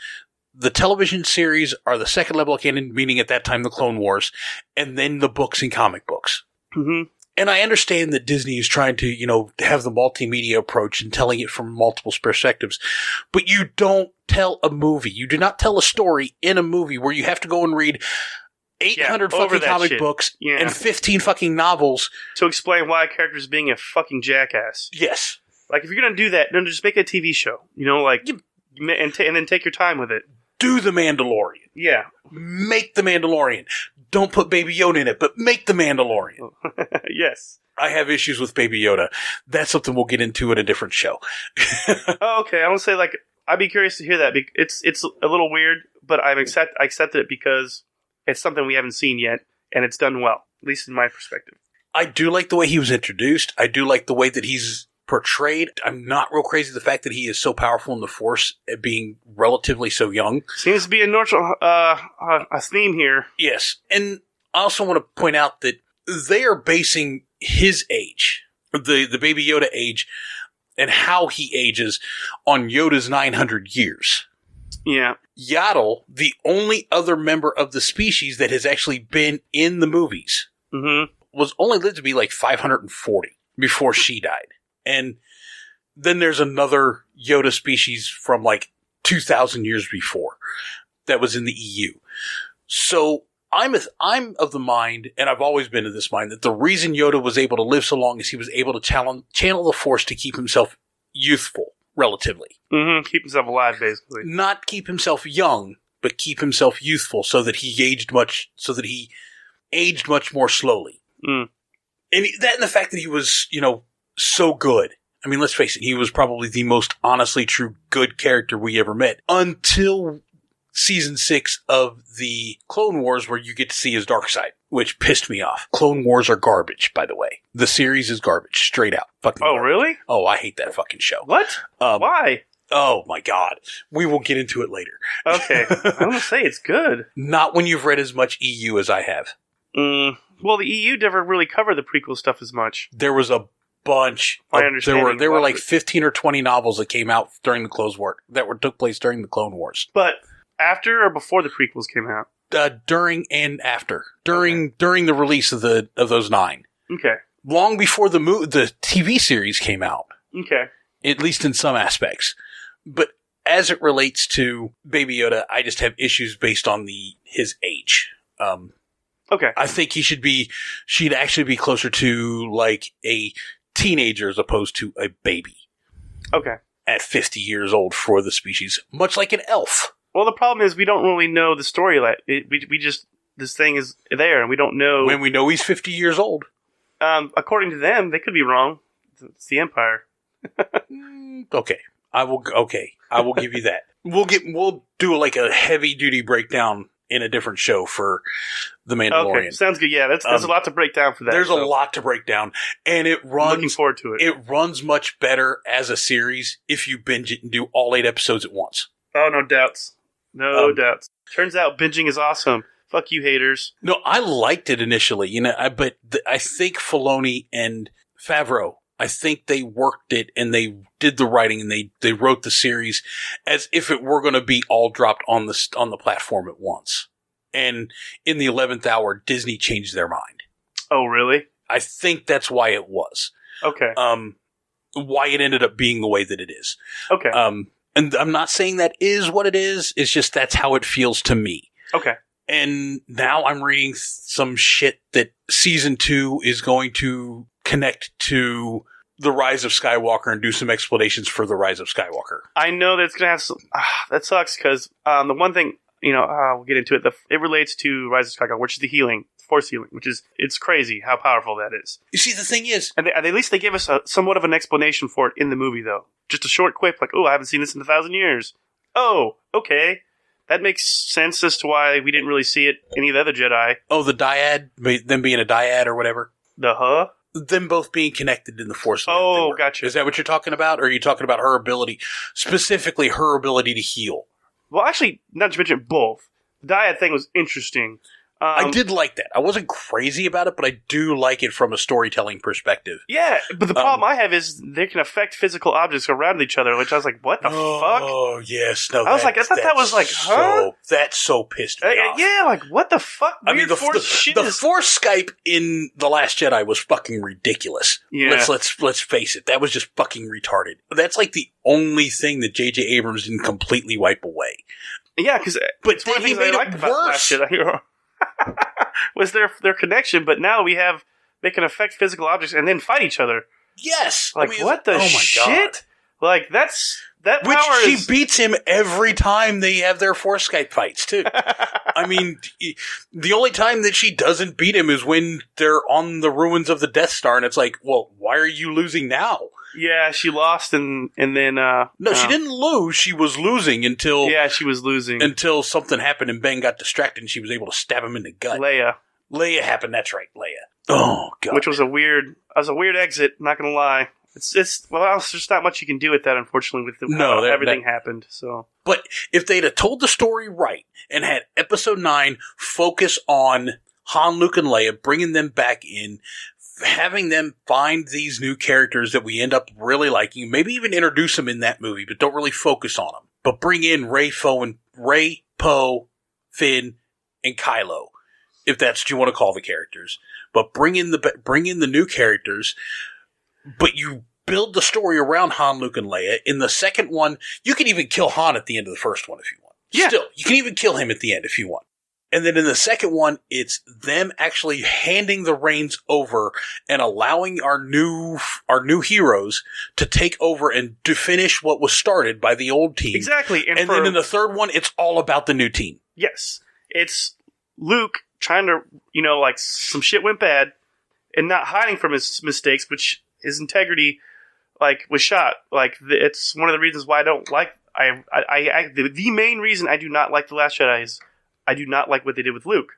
The television series are the second level of canon, meaning at that time the Clone Wars, and then the books and comic books. Mm-hmm. And I understand that Disney is trying to, have the multimedia approach and telling it from multiple perspectives. But you don't tell a movie. You do not tell a story in a movie where you have to go and read 800 fucking comic books and 15 fucking novels to explain why a character is being a fucking jackass. Yes. Like, if you're going to do that, then just make a TV show. And then take your time with it. Do The Mandalorian. Yeah. Make The Mandalorian. Don't put Baby Yoda in it, but make The Mandalorian. Yes. I have issues with Baby Yoda. That's something we'll get into in a different show. Oh, okay. I don't say, I'd be curious to hear that. It's a little weird, but I accepted it because it's something we haven't seen yet, and it's done well, at least in my perspective. I do like the way he was introduced. I do like the way that he's portrayed. I'm not real crazy the fact that he is so powerful in the Force at being relatively so young. Seems to be a theme here. Yes. And I also want to point out that they are basing his age, the Baby Yoda age, and how he ages on Yoda's 900 years. Yeah. Yaddle, the only other member of the species that has actually been in the movies, was only lived to be 540 before she died. And then there's another Yoda species from 2,000 years before that was in the EU. So I'm of the mind, and I've always been of this mind, that the reason Yoda was able to live so long is he was able to channel the Force to keep himself youthful, relatively. Mm-hmm. Keep himself alive, basically. Not keep himself young, but keep himself youthful, so that he aged much more slowly. Mm. And the fact that he was, so good. I mean, let's face it, he was probably the most honestly true good character we ever met until season 6 of the Clone Wars, where you get to see his dark side, which pissed me off. Clone Wars are garbage, by the way. The series is garbage, straight out. Fucking garbage. Really? Oh, I hate that fucking show. What? Why? Oh my god. We will get into it later. Okay. I'm gonna say it's good. Not when you've read as much EU as I have. Well, the EU never really covered the prequel stuff as much. There was a bunch. There were 15 or 20 novels that came out during the Clone Wars took place during the Clone Wars. But after or before the prequels came out? During and after. During the release of those 9. Okay. Long before the TV series came out. Okay. At least in some aspects. But as it relates to Baby Yoda, I just have issues based on his age. Okay. I think she'd actually be closer to a teenager as opposed to a baby. Okay. At 50 years old for the species, much like an elf. Well, the problem is we don't really know the story. We just, this thing is there and we don't know. When we know he's 50 years old. According to them, they could be wrong. It's the Empire. Okay. I will give you that. We'll do a heavy duty breakdown in a different show for The Mandalorian. Okay, sounds good. Yeah, there's a lot to break down for that. There's a lot to break down, and it runs. Looking forward to it. It runs much better as a series if you binge it and do all 8 episodes at once. Oh, no doubts. No doubts. Turns out binging is awesome. Fuck you, haters. No, I liked it initially, but I think Filoni and Favreau, I think they worked it and they did the writing and they wrote the series as if it were going to be all dropped on the platform at once. And in the 11th hour, Disney changed their mind. Oh, really? I think that's why it was. Okay. Why it ended up being the way that it is. Okay. And I'm not saying that is what it is. It's just that's how it feels to me. Okay. And now I'm reading some shit that season 2 is going to connect to the Rise of Skywalker and do some explanations for the Rise of Skywalker. I know that it's going to have some... that sucks, because the one thing, we'll get into it. It relates to Rise of Skywalker, which is the healing, force healing, which is... It's crazy how powerful that is. You see, the thing is... And at least they give us somewhat of an explanation for it in the movie, though. Just a short quip, like, I haven't seen this in 1,000 years. Oh, okay. That makes sense as to why we didn't really see it in any of the other Jedi. Oh, the dyad? Them being a dyad or whatever? Them both being connected in the Force. Oh, gotcha. Is that what you're talking about? Or are you talking about her ability, specifically her ability to heal? Well, actually, not to mention both. The dyad thing was interesting. I did like that. I wasn't crazy about it, but I do like it from a storytelling perspective. Yeah, but the problem I have is they can affect physical objects around each other, which I was like, what the fuck? Oh, yes. No, I thought that was like, huh? That so pissed me off. Yeah, like, what the fuck? Weird the Force Skype in The Last Jedi was fucking ridiculous. Yeah. Let's face it. That was just fucking retarded. That's like the only thing that J.J. Abrams didn't completely wipe away. Yeah, because but then he made it worse. Was their connection, but now they can affect physical objects and then fight each other. Yes. Like, what the shit? God. Like, that Which power she beats him every time they have their Force Skype fights, too. I mean, the only time that she doesn't beat him is when they're on the ruins of the Death Star, and it's like, well, why are you losing now? Yeah, she lost and then... No, she didn't lose. She was losing until... Yeah, she was losing. Until something happened and Ben got distracted and she was able to stab him in the gut. Leia happened, that's right, Leia. Oh, God. Which was a weird exit, not gonna lie. There's just not much you can do with that, unfortunately, with how everything happened, so... But if they'd have told the story right and had Episode 9 focus on Han, Luke, and Leia, bringing them back in... having them find these new characters that we end up really liking, maybe even introduce them in that movie, but don't really focus on them. But bring in Rey, Poe, Finn, and Kylo, if that's what you want to call the characters. But bring in the new characters, but you build the story around Han, Luke, and Leia. In the second one, you can even kill Han at the end of the first one if you want. Yeah. Still, you can even kill him at the end if you want. And then in the second one, it's them actually handing the reins over and allowing our new heroes to take over and to finish what was started by the old team. Exactly. And then in the third one, it's all about the new team. Yes. It's Luke trying to, like some shit went bad and not hiding from his mistakes, which his integrity, was shot. It's one of the reasons why I don't like, the main reason I do not like The Last Jedi is I do not like what they did with Luke.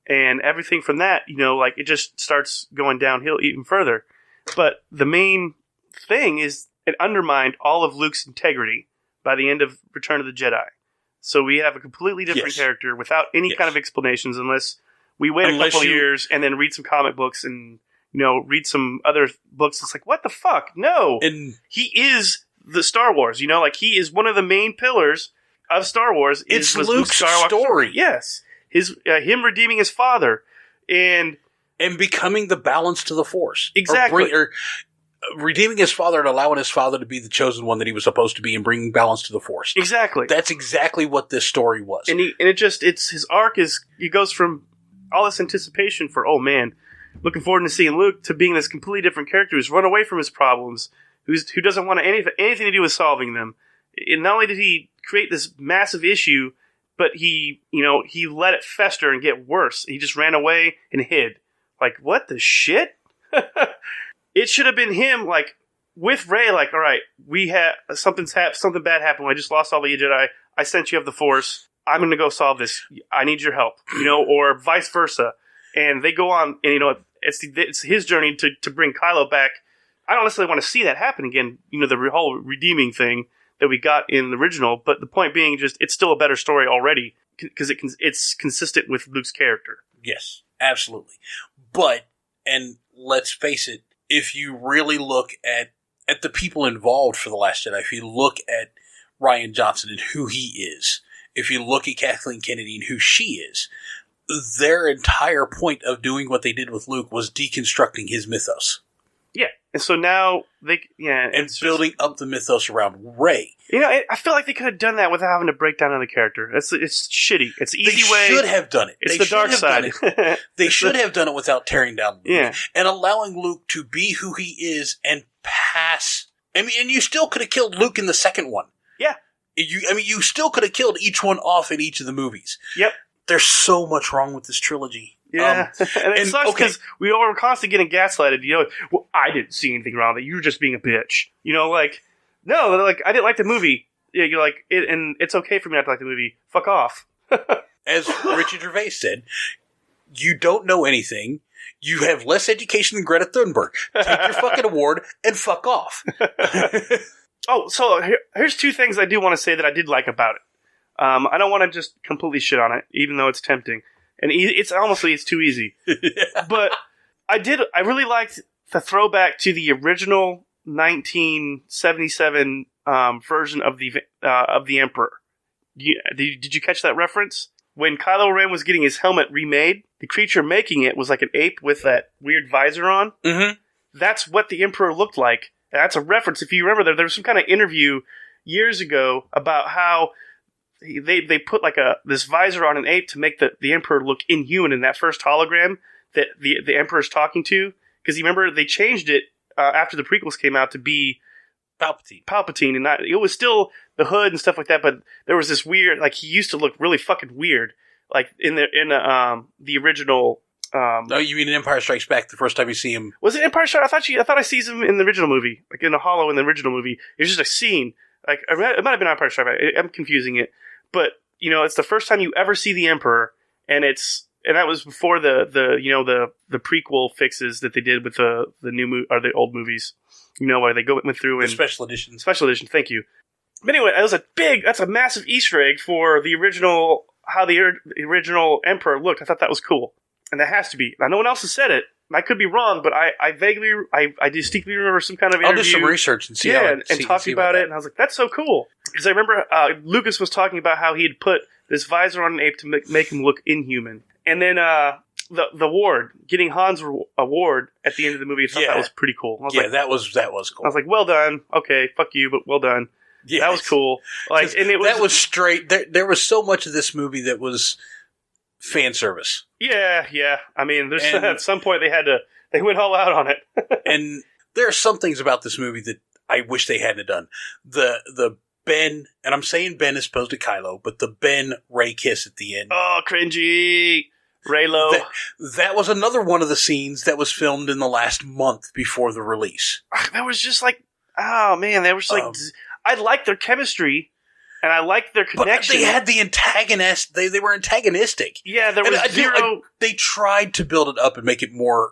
And everything from that, it just starts going downhill even further. But the main thing is it undermined all of Luke's integrity by the end of Return of the Jedi. So we have a completely different character without any kind of explanations unless we wait a couple of years and then read some comic books and, read some other books. It's like, what the fuck? No. And he is the Star Wars, he is one of the main pillars of Star Wars. It's Luke's story. Yes. Him redeeming his father and becoming the balance to the Force. Exactly. Or redeeming his father and allowing his father to be the chosen one that he was supposed to be and bringing balance to the Force. Exactly. That's exactly what this story was. And his arc is, he goes from all this anticipation for, oh man, looking forward to seeing Luke, to being this completely different character who's run away from his problems, who doesn't want anything to do with solving them. And not only did he create this massive issue, but he let it fester and get worse. He just ran away and hid. Like, what the shit? It should have been him, with Rey, all right, we have something bad happened. I just lost all the Jedi. I sent you of the Force. I'm going to go solve this. I need your help, or vice versa. And they go on, and it's his journey to bring Kylo back. I don't necessarily want to see that happen again. The whole redeeming thing that we got in the original, but the point being, just it's still a better story already because it's consistent with Luke's character. Yes, absolutely. But, and let's face it, if you really look at the people involved for The Last Jedi, if you look at Rian Johnson and who he is, if you look at Kathleen Kennedy and who she is, their entire point of doing what they did with Luke was deconstructing his mythos. Yeah, and so now and building up the mythos around Rey. I feel like they could have done that without having to break down another character. It's shitty. It's the easy way. They should have done it. It's the dark side. They should have done it without tearing down the movie and allowing Luke to be who he is and pass. I mean, and you still could have killed Luke in the second one. Yeah. You still could have killed each one off in each of the movies. Yep. There's so much wrong with this trilogy. Yeah. And it sucks because we were constantly getting gaslighted. Well, I didn't see anything wrong with it. You were just being a bitch. No, I didn't like the movie. Yeah, you're like, and it's okay for me not to like the movie. Fuck off. As Richard Gervais said, you don't know anything. You have less education than Greta Thunberg. Take your fucking award and fuck off. So here's two things I do want to say that I did like about it. I don't want to just completely shit on it, even though it's tempting. And it's too easy. But I really liked the throwback to the original 1977 version of the Emperor. Did you catch that reference? When Kylo Ren was getting his helmet remade, the creature making it was like an ape with that weird visor on. Mm-hmm. That's what the Emperor looked like. And that's a reference. If you remember, there was some kind of interview years ago about how they put like this visor on an ape to make the Emperor look inhuman in that first hologram that the Emperor's talking to. Because you remember, they changed it after the prequels came out to be Palpatine, and it was still the hood and stuff like that, but there was this weird, like, he used to look really fucking weird, like in the original. Oh, you mean in Empire Strikes Back? The first time you see him, was it Empire Strikes? I thought I see him in the original movie, like in the holo in the original movie. It's just a scene, like it might have been Empire Strikes Back. I'm confusing it, but it's the first time you ever see the Emperor, and that was before the prequel fixes that they did with the new or the old movies. Where they went through and special edition. Special edition, thank you. But anyway, that's a massive Easter egg for the original, how the original Emperor looked. I thought that was cool. And that has to be. Now, no one else has said it. I could be wrong, but I distinctly remember some kind of interview. I'll do some research and see and talking about it. And I was like, that's so cool. Because I remember Lucas was talking about how he had put this visor on an ape to make him look inhuman. And then the ward, getting Han's award at the end of the movie, I thought that was pretty cool. That was cool. I was like, well done. Okay, fuck you, but well done. Yeah, that was cool. Like, and that was straight. There was so much of this movie that was fan service. Yeah. I mean, at some point they went all out on it. And there are some things about this movie that I wish they hadn't done. The Ben, and I'm saying Ben as opposed to Kylo, but the Ben Rey kiss at the end. Oh, cringy. Raylo. That was another one of the scenes that was filmed in the last month before the release. That was just like, oh man, they were just like, I liked their chemistry, and I liked their connection. But they had the antagonist. They were antagonistic. Yeah, there was zero. They tried to build it up and make it more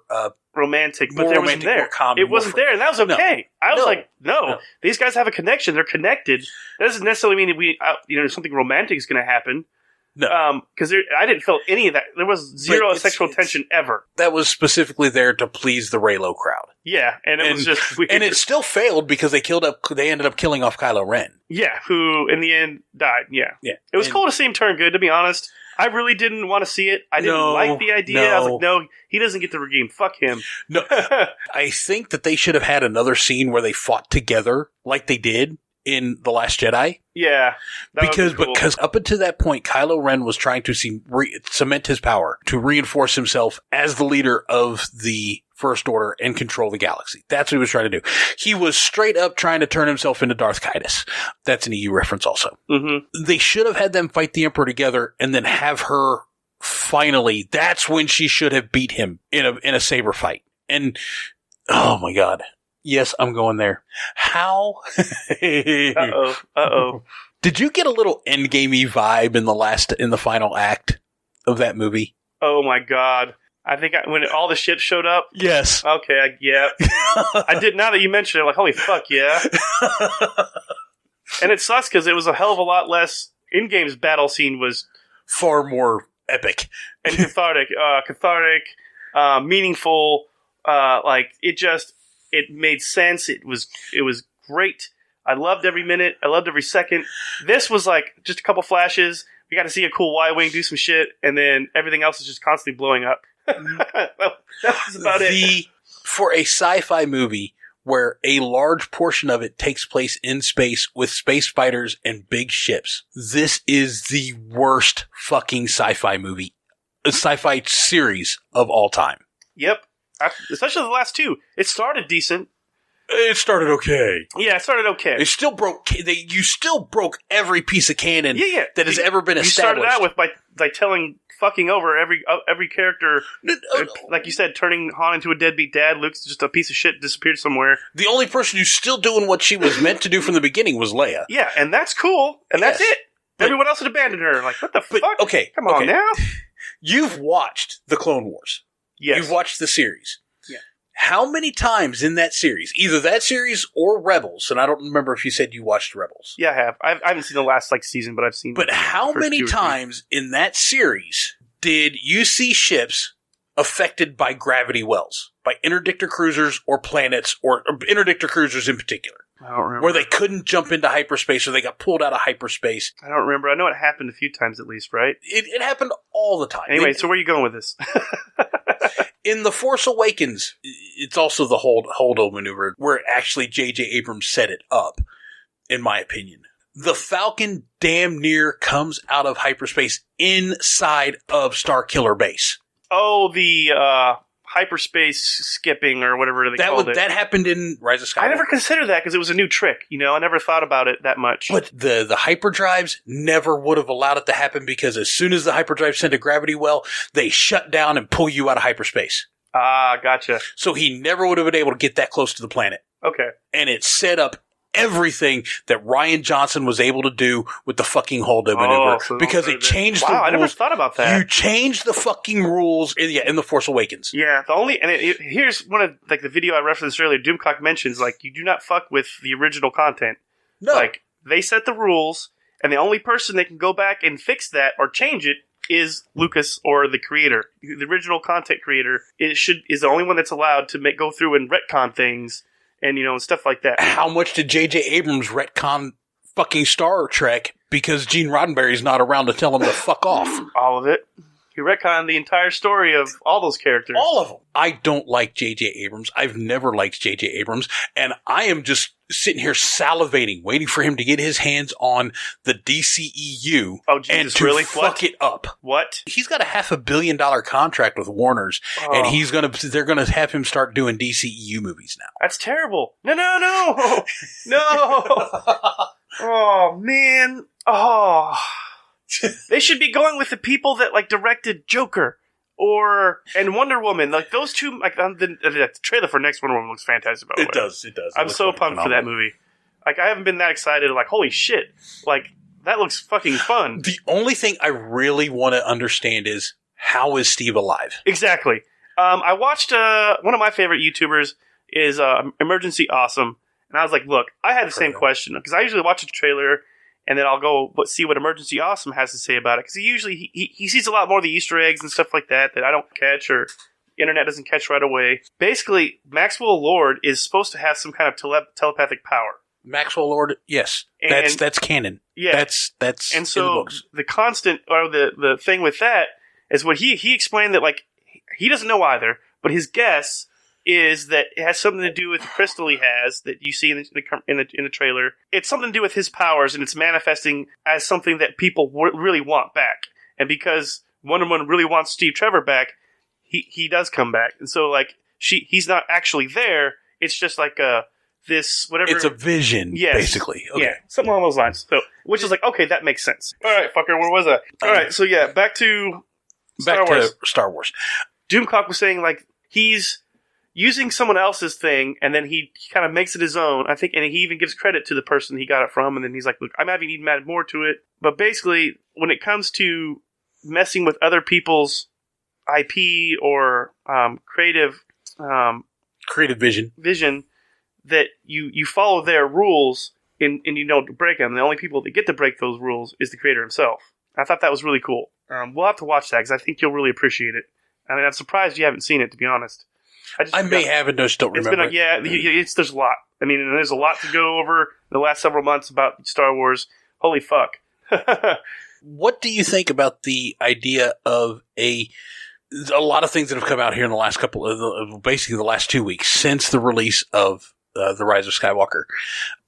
romantic, but there wasn't there. It wasn't there, and that was okay. I was like, no, these guys have a connection. They're connected. That doesn't necessarily mean that something romantic is going to happen. No, because I didn't feel any of that. There was zero sexual tension ever. That was specifically there to please the Raylo crowd. Yeah, and it was just weird. And it still failed because they ended up killing off Kylo Ren. Yeah, who in the end died. Yeah. It was cool to see him turn good. To be honest, I really didn't want to see it. I didn't like the idea. I was like, no, he doesn't get the redeem. Fuck him. No, I think that they should have had another scene where they fought together like they did in The Last Jedi. Yeah. Because up until that point, Kylo Ren was trying to cement his power, to reinforce himself as the leader of the First Order and control the galaxy. That's what he was trying to do. He was straight up trying to turn himself into Darth Caedus. That's an EU reference also. Mm-hmm. They should have had them fight the Emperor together and then have her finally, that's when she should have beat him in a saber fight. And, oh my God. Yes, I'm going there. How? Uh-oh. Did you get a little endgamey vibe in the final act of that movie? Oh my God. I think when all the ships showed up? Yes. Okay, yeah. I did, now that you mention it, like, holy fuck, yeah. And it sucks because it was a hell of a lot less, in-game's battle scene was far more epic. And cathartic, meaningful, like, it made sense. It was great. I loved every minute. I loved every second. This was like just a couple flashes. We got to see a cool Y-Wing do some shit, and then everything else is just constantly blowing up. That was about it. For a sci-fi movie where a large portion of it takes place in space with space fighters and big ships, this is the worst fucking sci-fi series of all time. Yep. Especially the last two. It started decent, It started okay. Yeah, it started okay. It still broke. You still broke every piece of canon that has ever been established. You started out with by fucking over every character. Like you said, turning Han into a deadbeat dad. Luke's just a piece of shit, disappeared somewhere. The only person who's still doing what she was meant to do from the beginning was Leia. Yeah, and that's cool. And that's it. But everyone else had abandoned her. Like, what the fuck? Okay. Come on now. You've watched the Clone Wars. Yes. You've watched the series. Yeah. How many times in that series, either that series or Rebels, and I don't remember if you said you watched Rebels. Yeah, I have. I haven't seen the last season, but I've seen. But how many times in that series did you see ships affected by gravity wells, by interdictor cruisers or planets, or interdictor cruisers in particular? I don't remember. Where they couldn't jump into hyperspace or they got pulled out of hyperspace. I don't remember. I know it happened a few times at least, right? It happened all the time. Anyway, so where are you going with this? In The Force Awakens, it's also the Holdo maneuver where actually J.J. Abrams set it up, in my opinion. The Falcon damn near comes out of hyperspace inside of Starkiller Base. Oh, the hyperspace skipping or whatever they called it. That happened in Rise of Skywalker. I never considered that because it was a new trick. I never thought about it that much. But the hyperdrives never would have allowed it to happen because as soon as the hyperdrive sent a gravity well, they shut down and pull you out of hyperspace. Ah, gotcha. So he never would have been able to get that close to the planet. Okay. And it set up everything that Rian Johnson was able to do with the fucking Holdo maneuver because it changed the rules. Wow, I never thought about that. You changed the fucking rules in The Force Awakens. Yeah, here's one of the video I referenced earlier. Doomcock mentions you do not fuck with the original content. No, they set the rules, and the only person that can go back and fix that or change it is Lucas or the creator. The original content creator is the only one that's allowed to go through and retcon things. And, stuff like that. How much did J.J. Abrams retcon fucking Star Trek because Gene Roddenberry's not around to tell him to fuck off? All of it. He retconned the entire story of all those characters. All of them. I don't like J.J. Abrams. I've never liked J.J. Abrams. And I am just sitting here salivating, waiting for him to get his hands on the DCEU and to really? fuck it up. What? He's got a $500 million contract with Warner's, and they're gonna have him start doing DCEU movies now. That's terrible. No. No. Oh, man. Oh. They should be going with the people that directed Joker and Wonder Woman. Those two, the trailer for next Wonder Woman looks fantastic, by the way. It does. I'm so pumped for that movie. I haven't been that excited. Holy shit. That looks fucking fun. The only thing I really want to understand is, how is Steve alive? Exactly. I watched, one of my favorite YouTubers is Emergency Awesome. And I was like, look, I had the same question. Because I usually watch a trailer and then I'll go see what Emergency Awesome has to say about it. Because he sees a lot more of the Easter eggs and stuff like that I don't catch or the internet doesn't catch right away. Basically, Maxwell Lord is supposed to have some kind of telepathic power. Maxwell Lord, yes. That's canon. Yeah. That's and in so the books. The constant, or the thing with that is what he explained that he doesn't know either, but his guess is that it has something to do with the crystal he has that you see in the trailer. It's something to do with his powers, and it's manifesting as something that people really want back. And because Wonder Woman really wants Steve Trevor back, he does come back. And so he's not actually there. It's just this whatever. It's a vision, basically. Okay. Yeah, something along those lines. So, which is okay, that makes sense. All right, fucker, where was I? All right, so yeah, back to Star Wars. Doomcock was saying he's using someone else's thing, and then he kind of makes it his own. I think, and he even gives credit to the person he got it from, and then he's like, look, I'm having even added more to it. But basically, when it comes to messing with other people's IP or creative vision, that you follow their rules and you don't break them. The only people that get to break those rules is the creator himself. I thought that was really cool. We'll have to watch that because I think you'll really appreciate it. I mean, I'm surprised you haven't seen it, to be honest. I may have and just don't remember. There's a lot. I mean, there's a lot to go over in the last several months about Star Wars. Holy fuck. What do you think about the idea of a lot of things that have come out here in the last basically the last 2 weeks since the release of The Rise of Skywalker,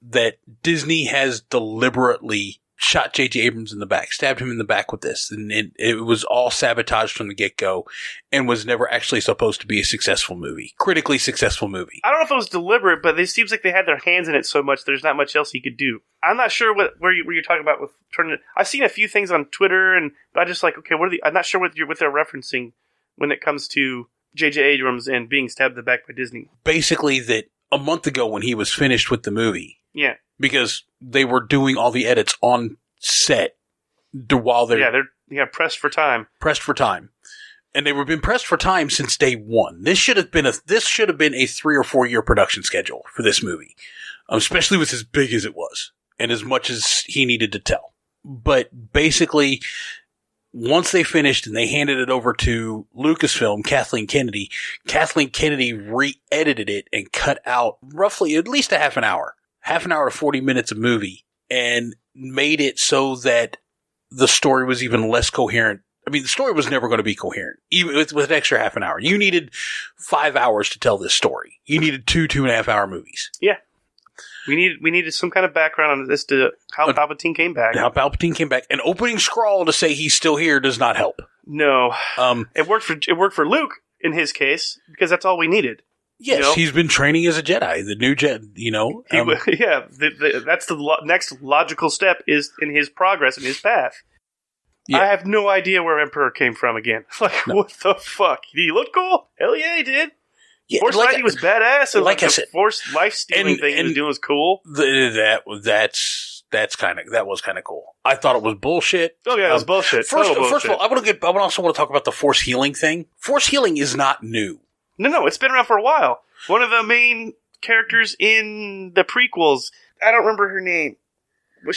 that Disney has deliberately shot J.J. Abrams in the back, stabbed him in the back with this. And it was all sabotaged from the get-go and was never actually supposed to be a successful movie. Critically successful movie. I don't know if it was deliberate, but it seems like they had their hands in it so much there's not much else he could do. I'm not sure where you're talking about with turning it. I've seen a few things on Twitter, but I just like, okay, I'm not sure what they're referencing when it comes to J.J. Abrams and being stabbed in the back by Disney. Basically, that a month ago when he was finished with the movie. Yeah. Because they were doing all the edits on set while they're pressed for time. Pressed for time. And they were been pressed for time since day one. This should have been a 3 or 4 year production schedule for this movie. Especially with as big as it was. And as much as he needed to tell. But basically, once they finished and they handed it over to Lucasfilm, Kathleen Kennedy re-edited it and cut out roughly at least a half an hour to 40 minutes of movie and made it so that the story was even less coherent. I mean, the story was never going to be coherent, even with an extra half an hour. You needed 5 hours to tell this story. You needed 2.5 hour movies. Yeah. We needed some kind of background on this to how Palpatine came back. An opening scrawl to say he's still here does not help. No. It worked for Luke in his case because that's all we needed. Yes, he's been training as a Jedi, the new Jedi, that's the next logical step is in his progress, in his path. Yeah. I have no idea where Emperor came from again. What the fuck? Did he look cool? Hell yeah, he did. Yeah, Force lightning was badass, and like I said, Force life-stealing thing he was doing was cool. That was kind of cool. I thought it was bullshit. Oh yeah, it was bullshit. First of all, I also want to talk about the Force healing thing. Force healing is not new. No, it's been around for a while. One of the main characters in the prequels, I don't remember her name. I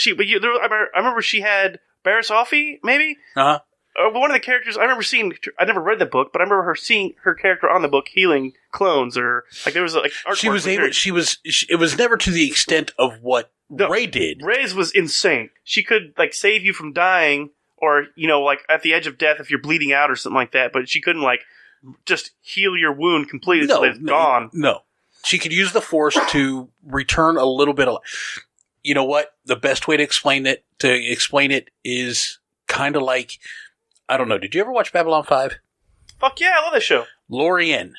remember she had Barriss Offee, maybe? Uh-huh. One of the characters, I remember seeing, I never read the book, but I remember her seeing her character on the book healing clones, or, there was, artwork. It was never to the extent of what Rey did. Rey's was insane. She could, save you from dying, or, at the edge of death if you're bleeding out or something like that, but she couldn't, just heal your wound completely until it's gone. No. She could use the Force to return a little bit of... You know what? The best way to explain it is kind of like... I don't know. Did you ever watch Babylon 5? Fuck yeah, I love that show. Lorien.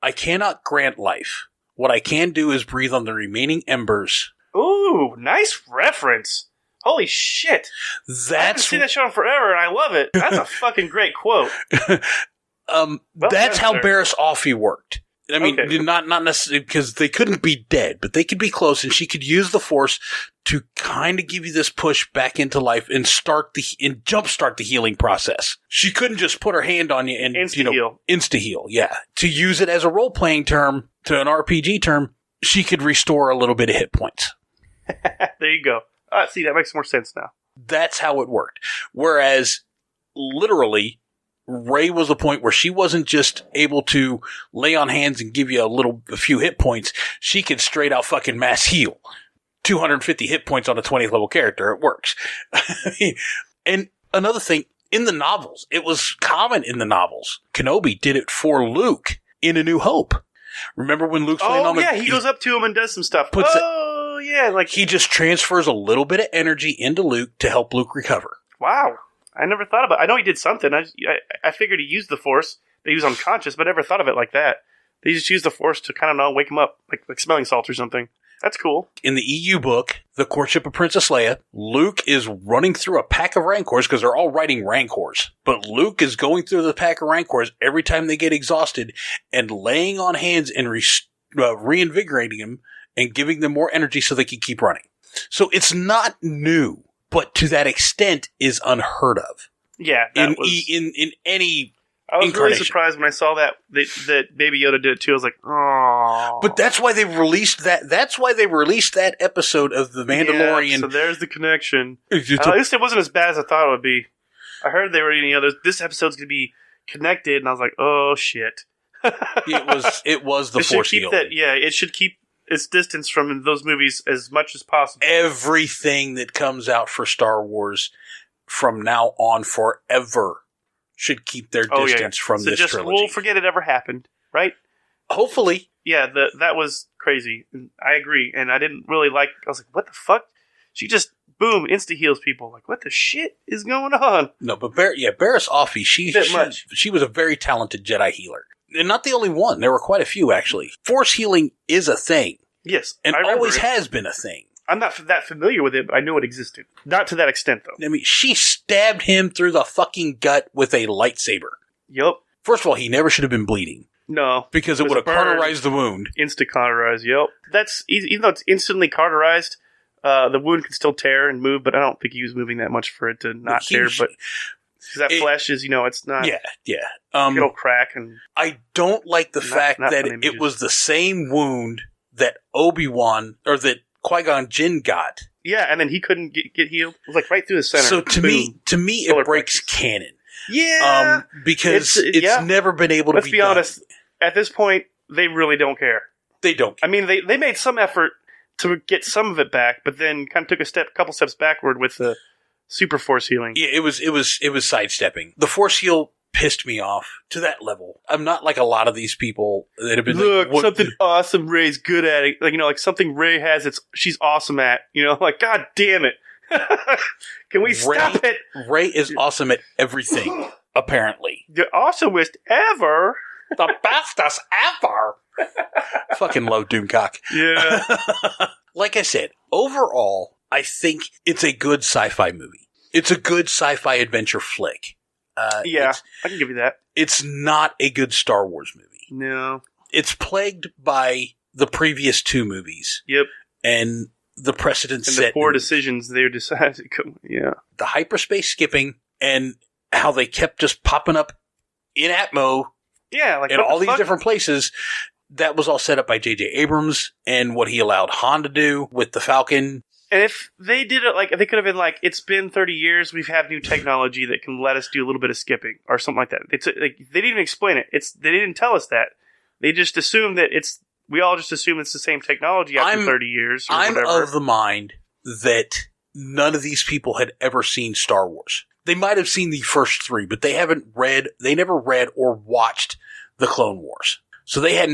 I cannot grant life. What I can do is breathe on the remaining embers. Ooh, nice reference. Holy shit. I haven't seen that show in forever, and I love it. That's a fucking great quote. That's how Barriss Offee worked. I mean, not necessarily because they couldn't be dead, but they could be close, and she could use the Force to kind of give you this push back into life and jumpstart the healing process. She couldn't just put her hand on you and insta heal. Yeah, to use it as a role playing term to an RPG term, she could restore a little bit of hit points. There you go. See, that makes more sense now. That's how it worked. Whereas, literally, Rey was the point where she wasn't just able to lay on hands and give you a few hit points. She could straight out fucking mass heal. 250 hit points on a 20th level character. It works. And another thing, in the novels, it was common in the novels. Kenobi did it for Luke in A New Hope. Remember when Luke's laying on he goes up to him and does some stuff. He just transfers a little bit of energy into Luke to help Luke recover. Wow. I never thought about it. I know he did something. I figured he used the Force, that he was unconscious, but I never thought of it like that. They just used the Force to kind of wake him up, like smelling salts or something. That's cool. In the EU book, The Courtship of Princess Leia, Luke is running through a pack of Rancors because they're all riding Rancors. But Luke is going through the pack of Rancors every time they get exhausted and laying on hands and reinvigorating them and giving them more energy so they can keep running. So it's not new, but to that extent is unheard of. Yeah, in any I was really surprised when I saw that Baby Yoda did it too. I was like, oh. But that's why they released that. That's why they released that episode of The Mandalorian. Yeah, so there's the connection. At least it wasn't as bad as I thought it would be. I heard they were, this episode's going to be connected, and I was like, oh shit. It was the Force healing. It should keep its distance from those movies as much as possible. Everything that comes out for Star Wars from now on forever should keep their distance from this trilogy. We'll forget it ever happened, right? Hopefully. Yeah, that was crazy. I agree. And I didn't really I was like, what the fuck? She just boom, insta-heals people. Like, what the shit is going on? No, but Barriss Offee, she was a very talented Jedi healer. And not the only one. There were quite a few, actually. Force healing is a thing. Yes. And always has been a thing. I'm not that familiar with it, but I know it existed. Not to that extent, though. I mean, she stabbed him through the fucking gut with a lightsaber. Yup. First of all, he never should have been bleeding. No. Because it would have cauterized the wound. Insta-cauterized, yep. That's, even though it's instantly cauterized, the wound can still tear and move, but I don't think he was moving that much for it to not tear, but... Because that flesh is, it's not... Yeah. It'll crack and... I don't like the fact that it was the same wound that Obi-Wan, or that Qui-Gon Jinn got. Yeah, and then he couldn't get healed. It was like right through the center. So to me, it breaks canon. Yeah. Because it's never been able to Let's be honest. At this point, they really don't care. They don't. I mean, they made some effort to get some of it back, but then kind of took a couple steps backward with the super force healing. Yeah, it was sidestepping. The force heal pissed me off to that level. I'm not like a lot of these people that have been something awesome Rey's good at it. Like something Rey has she's awesome at. Like, God damn it. Can we stop it? Rey is awesome at everything, apparently. The awesomest ever. The bestest ever. Fucking love Doomcock. Yeah. Like I said, overall, I think it's a good sci-fi movie. It's a good sci-fi adventure flick. I can give you that. It's not a good Star Wars movie. No. It's plagued by the previous two movies. Yep. And the precedent set. And the poor decisions they decided to go. Yeah. The hyperspace skipping and how they kept just popping up in Atmo. Yeah. Like in all these different places. That was all set up by J.J. Abrams and what he allowed Han to do with the Falcon. And if they did it they could have been like, it's been 30 years, we've had new technology that can let us do a little bit of skipping or something like that. They didn't even explain it. They didn't tell us that. They just assumed that we all just assume it's the same technology after 30 years or I'm whatever. of the mind that none of these people had ever seen Star Wars. They might have seen the first three, but they never read or watched the Clone Wars. So they had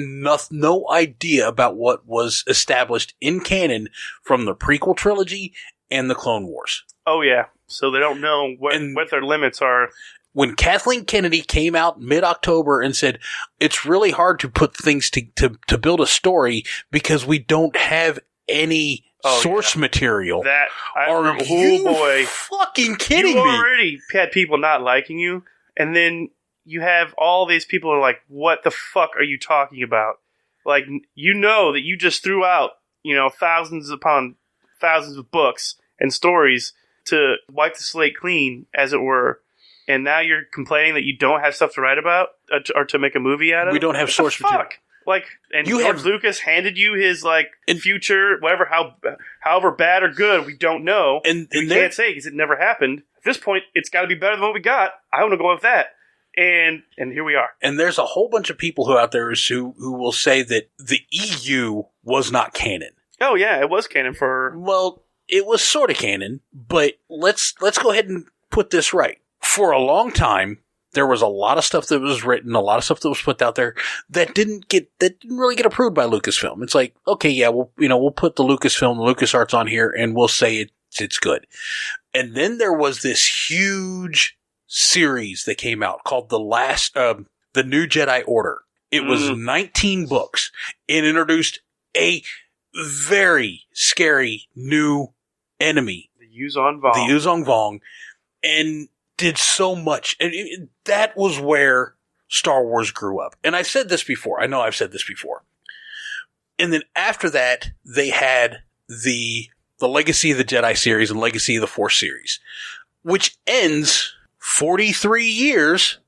no idea about what was established in canon from the prequel trilogy and the Clone Wars. Oh, yeah. So they don't know what their limits are. When Kathleen Kennedy came out mid-October and said, it's really hard to put things to build a story because we don't have any source material. Are you fucking kidding me? You already had people not liking you, and then... You have all these people who are like, what the fuck are you talking about? Like, that you just threw out, thousands upon thousands of books and stories to wipe the slate clean, as it were. And now you're complaining that you don't have stuff to write about or to make a movie out of? We don't have source material. Like, and George Lucas handed you his, future, whatever, however bad or good, we don't know. And we can't say because it never happened. At this point, it's got to be better than what we got. I want to go with that. And here we are. And there's a whole bunch of people who will say that the EU was not canon. Oh yeah, it was canon for... Well, it was sort of canon, but let's go ahead and put this right. For a long time, there was a lot of stuff that was written, a lot of stuff that was put out there that didn't really get approved by Lucasfilm. It's like, okay, yeah, we'll put the Lucasfilm, the LucasArts on here, and we'll say it's good. And then there was this huge series that came out called the New Jedi Order. It was 19 books. It introduced a very scary new enemy. The Yuzong Vong. And did so much. And that was where Star Wars grew up. And I've said this before. I know I've said this before. And then after that, they had the Legacy of the Jedi series and Legacy of the Force series, which ends 43 years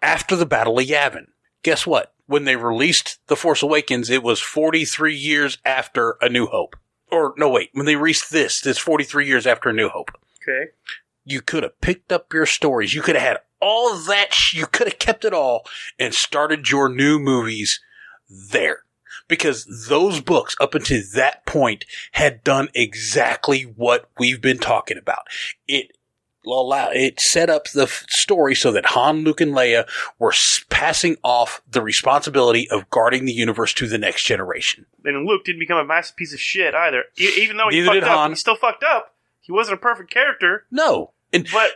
after the Battle of Yavin. Guess what? When they released The Force Awakens, it was 43 years after A New Hope. Or, no, wait. When they released it's 43 years after A New Hope. Okay. You could have picked up your stories. You could have had all of that. You could have kept it all and started your new movies there. Because those books, up until that point, had done exactly what we've been talking about. It set up the story so that Han, Luke, and Leia were passing off the responsibility of guarding the universe to the next generation. And Luke didn't become a massive piece of shit either. Even though he Neither fucked did up, Han. he still fucked up. He wasn't a perfect character. No. But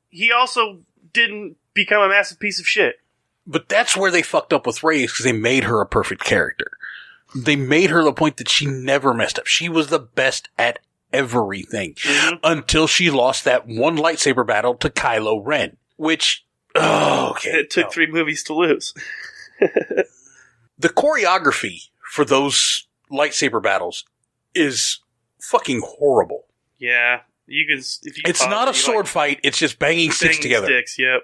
he also didn't become a massive piece of shit. But that's where they fucked up with Rey, because they made her a perfect character. They made her the point that she never messed up. She was the best at everything. Until she lost that one lightsaber battle to Kylo Ren. Which, It took 3 movies to lose. The choreography for those lightsaber battles is fucking horrible. Yeah. It's not a sword fight, it's just banging sticks together. Yep.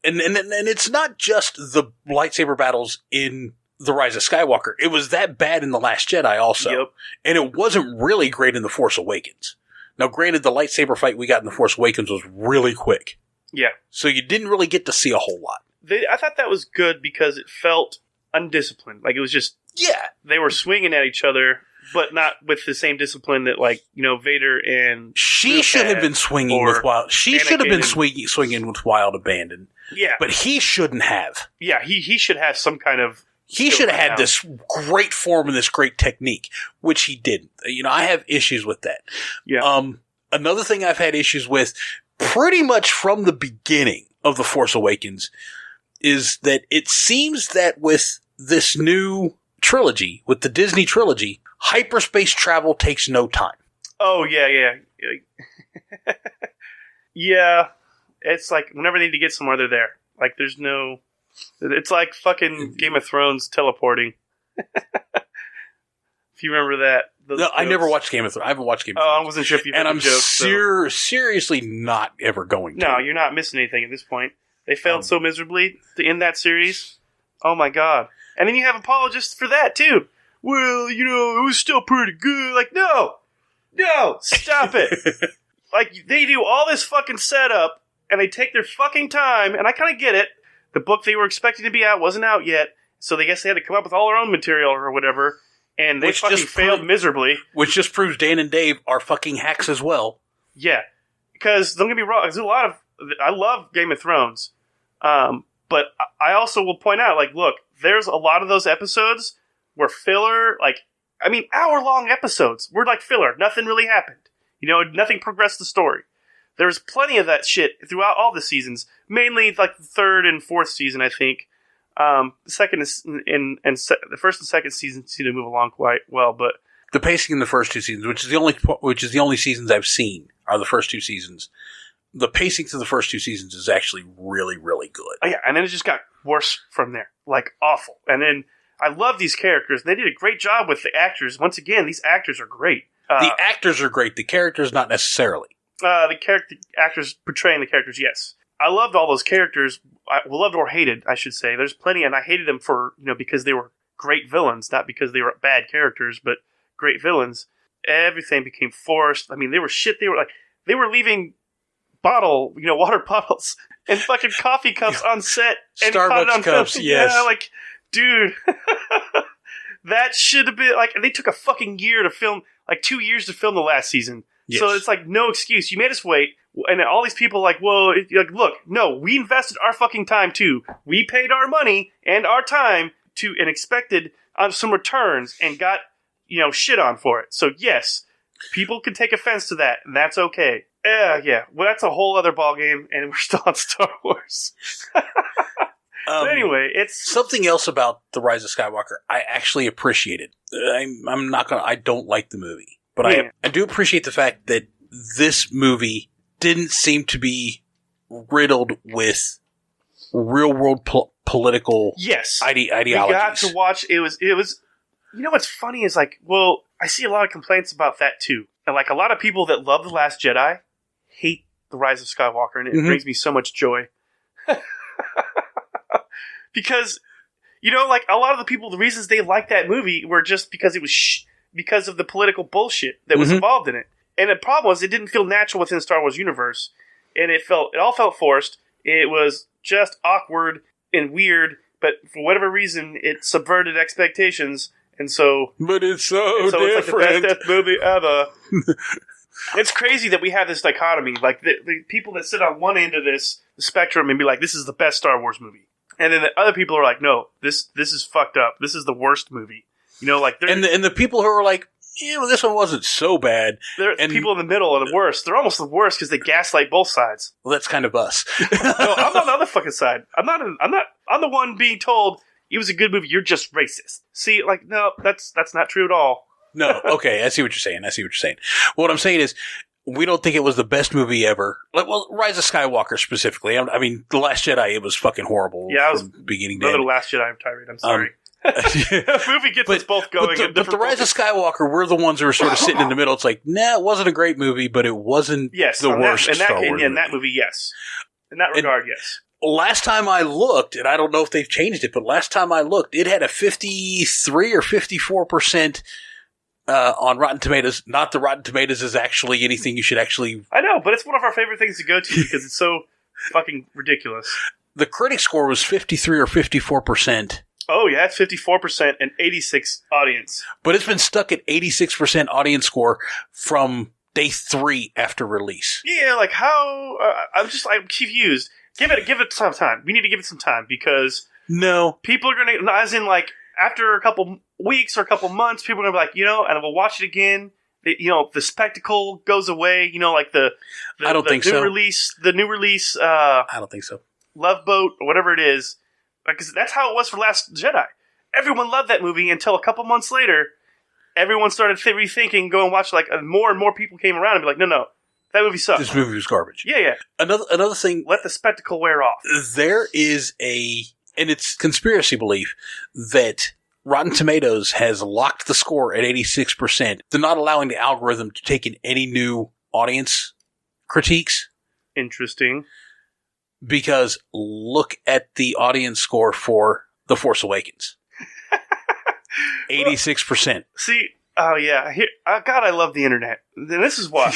And it's not just the lightsaber battles in The Rise of Skywalker. It was that bad in The Last Jedi also. Yep. And it wasn't really great in The Force Awakens. Now, granted, the lightsaber fight we got in The Force Awakens was really quick. Yeah. So you didn't really get to see a whole lot. I thought that was good because it felt undisciplined. Like, it was just... Yeah. They were swinging at each other, but not with the same discipline that, like, Vader and... She should have been swinging with wild... She should have been swinging with wild abandon. Yeah. But he shouldn't have. Yeah, he should have some kind of... He should have had this great form and this great technique, which he didn't. I have issues with that. Yeah. Another thing I've had issues with pretty much from the beginning of The Force Awakens is that it seems that with this new trilogy, with the Disney trilogy, hyperspace travel takes no time. Oh, yeah. Yeah. It's like whenever they need to get somewhere, they're there. Like, there's no... It's like fucking Game of Thrones teleporting. If you remember that. No, I never watched Game of Thrones. I haven't watched Game of Thrones. Oh, I wasn't sure if you heard the jokes. And I'm seriously not ever going to. No, you're not missing anything at this point. They failed so miserably to end that series. Oh my god. And then you have apologists for that, too. Well, it was still pretty good. Like, no, stop it. Like, they do all this fucking setup, and they take their fucking time, and I kind of get it. The book they were expecting to be out wasn't out yet, so they guess they had to come up with all their own material or whatever, and they fucking failed miserably. Which just proves Dan and Dave are fucking hacks as well. Yeah. Because, don't get me wrong, there's a lot of... I love Game of Thrones, but I also will point out, like, look, there's a lot of those episodes where filler, like, hour-long episodes were like filler. Nothing really happened. Nothing progressed the story. There's plenty of that shit throughout all the seasons. Mainly, like, the 3rd and 4th season, I think. The second the first and second season seem to move along quite well, but the pacing in the first 2 seasons, which is the only seasons I've seen, are the first 2 seasons. The pacing to the first 2 seasons is actually really, really good. Oh, yeah, and then it just got worse from there. Like, awful. And then I love these characters. They did a great job with the actors. Once again, these actors are great. The actors are great. The characters, not necessarily. The actors portraying the characters, yes. I loved all those characters. Loved or hated, I should say. There's plenty, and I hated them for, because they were great villains, not because they were bad characters, but great villains. Everything became forced. They were shit. They were leaving water bottles and fucking coffee cups on set and Starbucks on cups, film. yes. Yeah, like, dude, that should have been like. They took a fucking year to film, like 2 years to film the last season. Yes. So it's like no excuse. You made us wait, and all these people are like, well, look, no, we invested our fucking time too. We paid our money and our time and expected some returns and got shit on for it. So yes, people can take offense to that, and that's okay. Yeah. Well, that's a whole other ballgame, and we're still on Star Wars. But anyway, it's something else about The Rise of Skywalker I actually appreciated. I don't like the movie, but I do appreciate the fact that this movie didn't seem to be riddled with real world political ideologies. We got to watch. It was. What's funny is like, well, I see a lot of complaints about that too, and like a lot of people that love The Last Jedi hate The Rise of Skywalker, and it brings me so much joy. Because, like a lot of the people, the reasons they liked that movie were just because it was because of the political bullshit that was involved in it. And the problem was it didn't feel natural within the Star Wars universe, and it all felt forced. It was just awkward and weird, but for whatever reason, it subverted expectations, and so. But it's so different. It's like the best movie ever. It's crazy that we have this dichotomy, like the people that sit on one end of this spectrum and be like, "This is the best Star Wars movie." And then the other people are like, no, this is fucked up. This is the worst movie. And the people who are like, yeah, well, this one wasn't so bad. And people in the middle are the worst. They're almost the worst because they gaslight both sides. Well, that's kind of us. No, I'm on the other fucking side. I'm the one being told it was a good movie. You're just racist. See, like, no, that's not true at all. No, okay, I see what you're saying. What I'm saying is, we don't think it was the best movie ever. Well, Rise of Skywalker specifically. I mean, The Last Jedi, it was fucking horrible. Yeah, I was beginning to end. The Last Jedi. I'm tired. I'm sorry. The movie gets us both going. But the Rise of Skywalker, we're the ones who are sort of sitting in the middle. It's like, nah, it wasn't a great movie, but it wasn't the worst Star Wars movie. In that movie, yes. In that regard, yes. Last time I looked, and I don't know if they've changed it, but last time I looked, it had a 53 or 54% on Rotten Tomatoes. Not the Rotten Tomatoes is actually anything you should actually... I know, but it's one of our favorite things to go to because it's so fucking ridiculous. The critic score was 53 or 54%. Oh, yeah, it's 54% and 86 audience. But it's been stuck at 86% audience score from day 3 after release. Yeah, like how... I'm confused. Give it some time. We need to give it some time because... No. People are going to... As in, like, after a couple weeks or a couple months, people are going to be like, and we'll watch it again. The spectacle goes away. Like the I don't think new so. The new release... I don't think so. Love Boat, or whatever it is. Because that's how it was for Last Jedi. Everyone loved that movie until a couple months later, everyone started rethinking, go and watch, like, more and more people came around and be like, no, that movie sucks. This movie was garbage. Yeah. Another thing... Let the spectacle wear off. There is and it's conspiracy belief, that Rotten Tomatoes has locked the score at 86%. They're not allowing the algorithm to take in any new audience critiques. Interesting. Because look at the audience score for The Force Awakens. 86%. See, oh yeah. God, I love the internet. And this is why.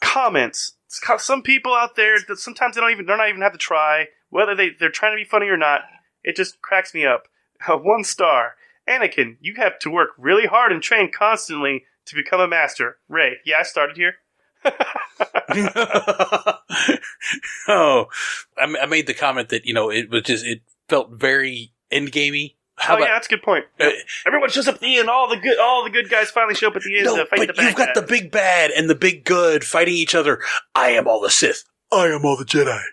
Comments. Some people out there that sometimes they're not even have to try, whether they're trying to be funny or not. It just cracks me up. 1 star. Anakin, you have to work really hard and train constantly to become a master. Rey, yeah, I started here. I made the comment that it was just, it felt very endgamey. Yeah, that's a good point. Everyone shows up at the end. All the good guys finally show up at the end to fight the bad guys. You've got the big bad and the big good fighting each other. I am all the Sith. I am all the Jedi.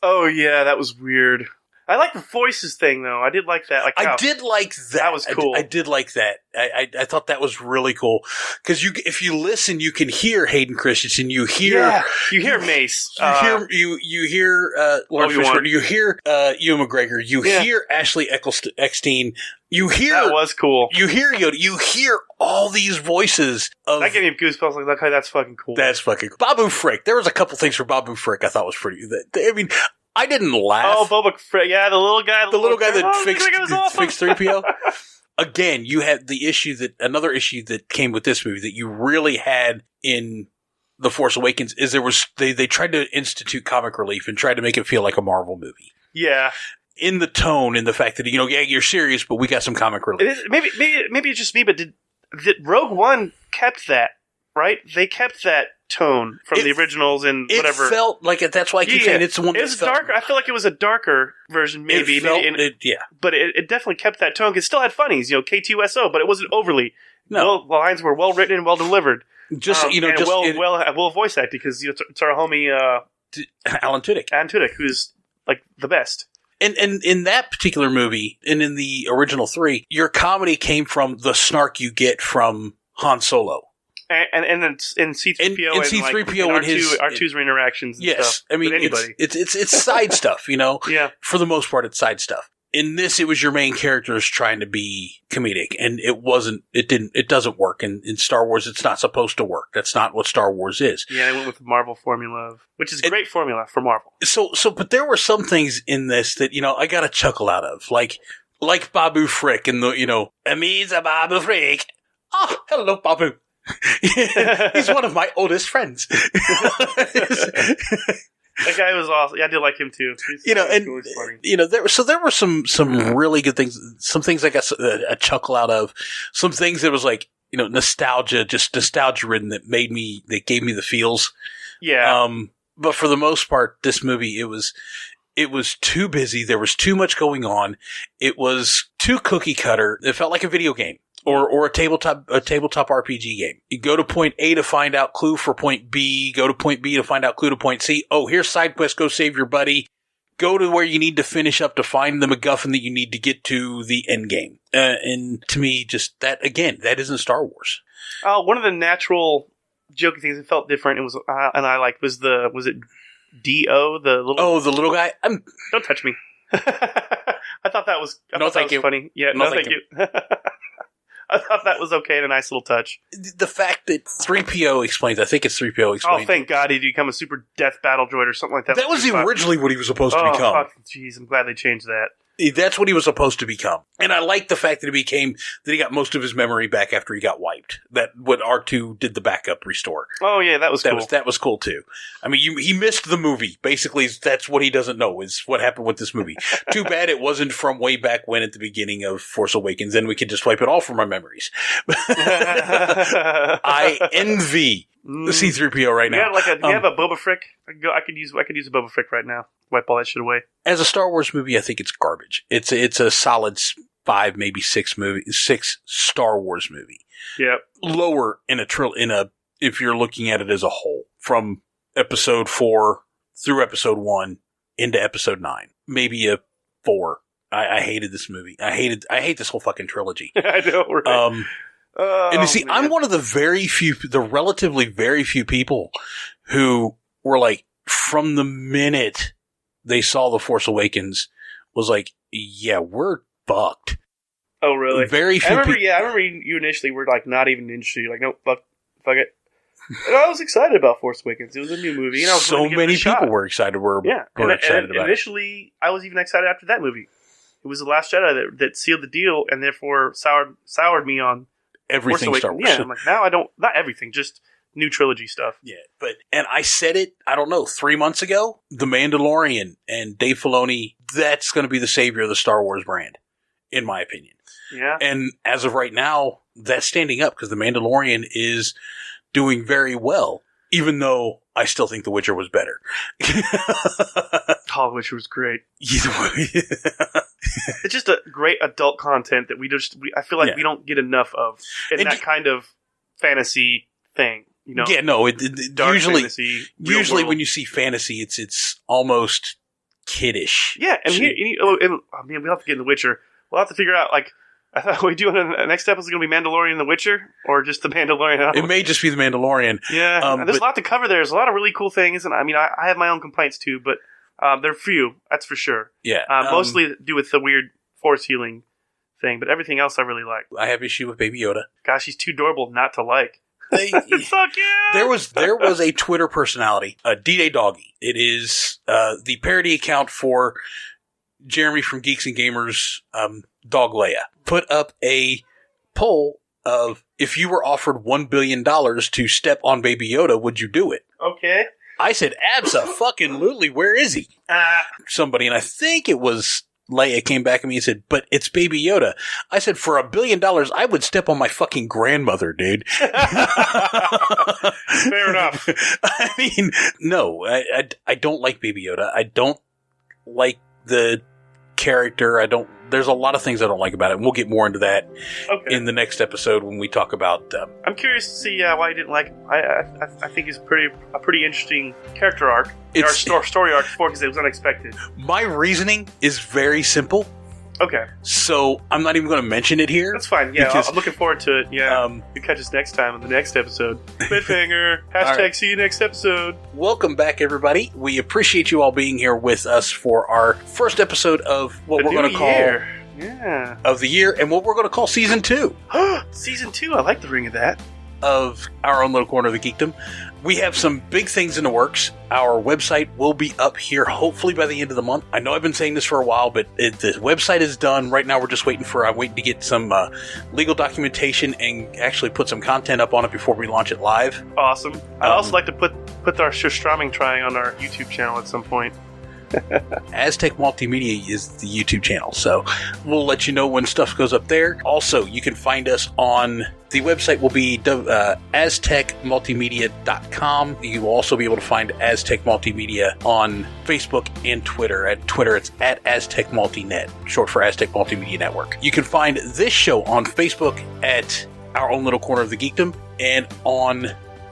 Oh yeah, that was weird. I like the voices thing though. I did like that. I did like that. That was cool. I did like that. I thought that was really cool because if you listen, you can hear Hayden Christensen. You hear Mace. You hear Lawrence Fishburne. You hear Ewan McGregor. You hear Ashley Eckstein. You hear that was cool. You hear Yoda. You hear all these voices. That gave me goosebumps. Like, okay, that's fucking cool. That's fucking cool. Babu Frick. There was a couple things for Babu Frick I thought was pretty. I mean, I didn't laugh. Oh, Boba Frick. Yeah, the little guy. The little guy that fixed 3PO. Again, you had another issue that came with this movie that you really had in The Force Awakens is they tried to institute comic relief and tried to make it feel like a Marvel movie. Yeah. In the tone, in the fact that, you're serious, but we got some comic relief. Maybe it's just me, but did Rogue One kept that, right? They kept that tone from the originals and whatever. It felt like it. That's why I keep saying it's the one that's darker. I feel like it was a darker version, maybe. But it definitely kept that tone. It still had funnies, K2SO, but it wasn't overly. No. The lines were well written and well delivered. Well voice acted because it's our homie Alan Tudyk. Who's like the best. And in that particular movie, and in the original 3, your comedy came from the snark you get from Han Solo. And in C-3PO and C-3PO and R2's interactions and stuff. I mean, anybody. It's side stuff, Yeah. For the most part, it's side stuff. In this, it was your main characters trying to be comedic, and it doesn't work. And in Star Wars, it's not supposed to work. That's not what Star Wars is. Yeah, I went with the Marvel formula, which is a great formula for Marvel. But there were some things in this that, I got a chuckle out of. Like Babu Frick and Ami's a Babu Frick. Oh, hello, Babu. He's one of my oldest friends. That guy was awesome. Yeah, I did like him too. There were some really good things. Some things I got a chuckle out of. Some things that was like, nostalgia ridden that gave me the feels. Yeah. But for the most part, this movie, it was too busy. There was too much going on. It was too cookie cutter. It felt like a video game. Or a tabletop RPG game. You go to point A to find out clue for point B. Go to point B to find out clue to point C. Oh, here's side quest. Go save your buddy. Go to where you need to finish up to find the MacGuffin that you need to get to the end game. And to me, just that, again, that isn't Star Wars. One of the natural jokey things that felt different, was it D.O., the little... Oh, the little guy? Don't touch me. I thought that was funny. Yeah, no thank you. I thought that was okay and a nice little touch. The fact that 3PO explains, I think it's 3PO explains. Oh, thank God he'd become a super death battle droid or something like that. That was originally what he was supposed to become. Oh, jeez, I'm glad they changed that. That's what he was supposed to become. And I like the fact that he got most of his memory back after he got wiped. That what R2 did the backup restore. Oh yeah, that was cool. That was cool too. I mean, he missed the movie. Basically, that's what he doesn't know is what happened with this movie. Too bad it wasn't from way back when at the beginning of Force Awakens. Then we could just wipe it all from our memories. I envy the C-3PO right now. Yeah, you have a Boba Frick? I could use a Boba Frick right now. Wipe all that shit away. As a Star Wars movie, I think it's garbage. It's a solid 5, maybe 6 Star Wars movie. Yeah. Lower if you're looking at it as a whole, from episode 4 through episode 1 into episode 9. Maybe a 4. I hated this movie. I hate this whole fucking trilogy. I know, right? And you see, man. I'm one of the relatively very few people who were like, from the minute they saw The Force Awakens, was like, yeah, we're fucked. Oh, really? Very few people. I remember you initially were like, not even interested. You're like, nope, fuck it. And I was excited about Force Awakens. It was a new movie. And I was so many people were excited. Were excited about it. Initially, I was even excited after that movie. It was The Last Jedi that sealed the deal and therefore soured me on everything Star Wars. Yeah, I'm like, now I don't, not everything, just new trilogy stuff. Yeah, and I said it, I don't know, 3 months ago, The Mandalorian and Dave Filoni, that's going to be the savior of the Star Wars brand, in my opinion. Yeah. And as of right now, that's standing up because The Mandalorian is doing very well, even though I still think The Witcher was better. The Witcher was great. It's just a great adult content that I feel like we don't get enough of in that kind of fantasy thing. You know? Yeah, no. Usually, fantasy, when you see fantasy, it's almost kiddish. Yeah, and man, we'll have to get in The Witcher. We'll have to figure out, like, I thought we do the next episode going to be Mandalorian and The Witcher, or just The Mandalorian. It may just be The Mandalorian. Yeah, there's a lot to cover there. There's a lot of really cool things, and I mean, I have my own complaints too, but they're few, that's for sure. Yeah, mostly to do with the weird force healing thing, but everything else I really like. I have issue with Baby Yoda. Gosh, he's too adorable not to like. Fuck yeah! There was a Twitter personality, D-Day Doggy. It is the parody account for Jeremy from Geeks and Gamers, Dog Leia, put up a poll of, if you were offered $1 billion to step on Baby Yoda, would you do it? Okay. I said, abso-fucking-lutely, where is he? Somebody, and I think it was Leia, came back at me and said, but it's Baby Yoda. I said, for $1 billion, I would step on my fucking grandmother, dude. Fair enough. I mean, no, I don't like Baby Yoda. I don't like the character. There's a lot of things I don't like about it, and we'll get more into that in the next episode when we talk about... I'm curious to see why you didn't like him. I think he's a pretty interesting character arc. Story arc for, because it was unexpected. My reasoning is very simple. Okay. So I'm not even going to mention it here. That's fine. Yeah, I'm looking forward to it. Yeah. You catch us next time in the next episode. Cliffhanger. Hashtag right. See you next episode. Welcome back, everybody. We appreciate you all being here with us for our first episode of what we're going to call of the year, and what we're going to call Season 2. Season 2. I like the ring of that. Of our own little corner of the geekdom. We have some big things in the works. Our website will be up here hopefully by the end of the month. I know I've been saying this for a while, but the website is done. Right now we're just waiting to get some legal documentation and actually put some content up on it before we launch it live. Awesome. I'd also like to put our Surströmming trying on our YouTube channel at some point. Aztec Multimedia is the YouTube channel, so we'll let you know when stuff goes up there. Also, you can find us on the website will be aztecmultimedia.com. You will also be able to find Aztec Multimedia on Facebook and Twitter. At Twitter, it's at Aztec Multinet, short for Aztec Multimedia Network. You can find this show on Facebook at Our Own Little Corner of the Geekdom, and on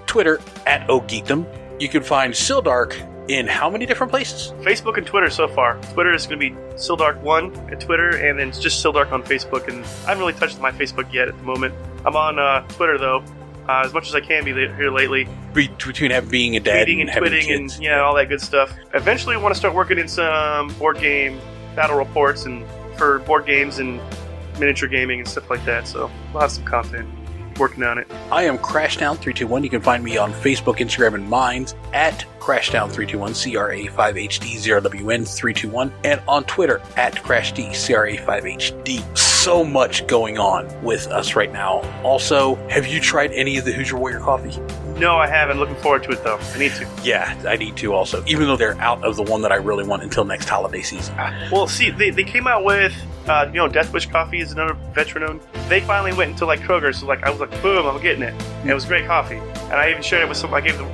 Twitter at OGeekdom. You can find Sildark in how many different places? Facebook and Twitter so far. Twitter is going to be Sildark1 at Twitter, and then it's just Sildark on Facebook. And I haven't really touched my Facebook yet at the moment. I'm on Twitter, though, as much as I can be here lately. Between being a dad tweeting and twitting and all that good stuff. Eventually, I want to start working in some board game battle reports and for board games and miniature gaming and stuff like that. So we'll have some content. Working on it. I am Crashdown321. You can find me on Facebook, Instagram, and Minds at Crashdown321, CRA5HD0WN321, and on Twitter at CrashD, CRA5HD. So much going on with us right now. Also, have you tried any of the Hoosier Warrior coffee? No, I haven't. Looking forward to it, though. I need to. Yeah, I need to also. Even though they're out of the one that I really want until next holiday season. Well, see, they came out with, Death Wish Coffee is another veteran-owned. They finally went into, Kroger, so, I was like, boom, I'm getting it. And it was great coffee. And I even shared it with I gave them,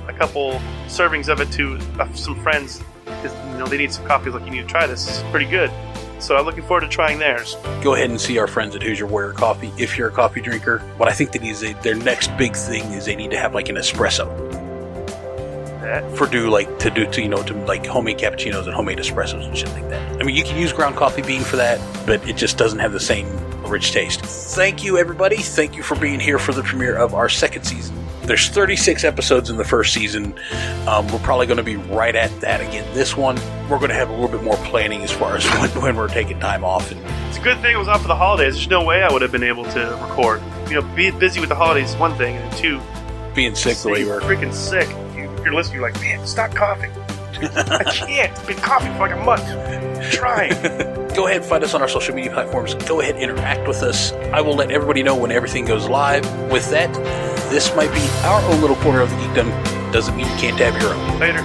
a couple servings of it to some friends. Because, they need some coffee. You need to try this. It's pretty good. So I'm looking forward to trying theirs. Go ahead and see our friends at Hoosier Warrior Coffee if you're a coffee drinker. What I think that is their next big thing is they need to have an espresso. That? To homemade cappuccinos and homemade espressos and shit like that. I mean, you can use ground coffee bean for that, but it just doesn't have the same rich taste. Thank you, everybody. Thank you for being here for the premiere of our second season. There's 36 episodes in the first season. We're probably going to be right at that again this one. We're going to have a little bit more planning as far as when we're taking time off. And it's a good thing it was off for the holidays. There's no way I would have been able to record. Being busy with the holidays is one thing, and then two, being sick the way you were. Freaking sick. You're listening, you're like, man, stop coughing. I can't. I've been coughing for a month. I'm trying. Go ahead and find us on our social media platforms. Go ahead and interact with us. I will let everybody know when everything goes live. With that, this might be our own little corner of the geekdom. Doesn't mean you can't have your own. Later.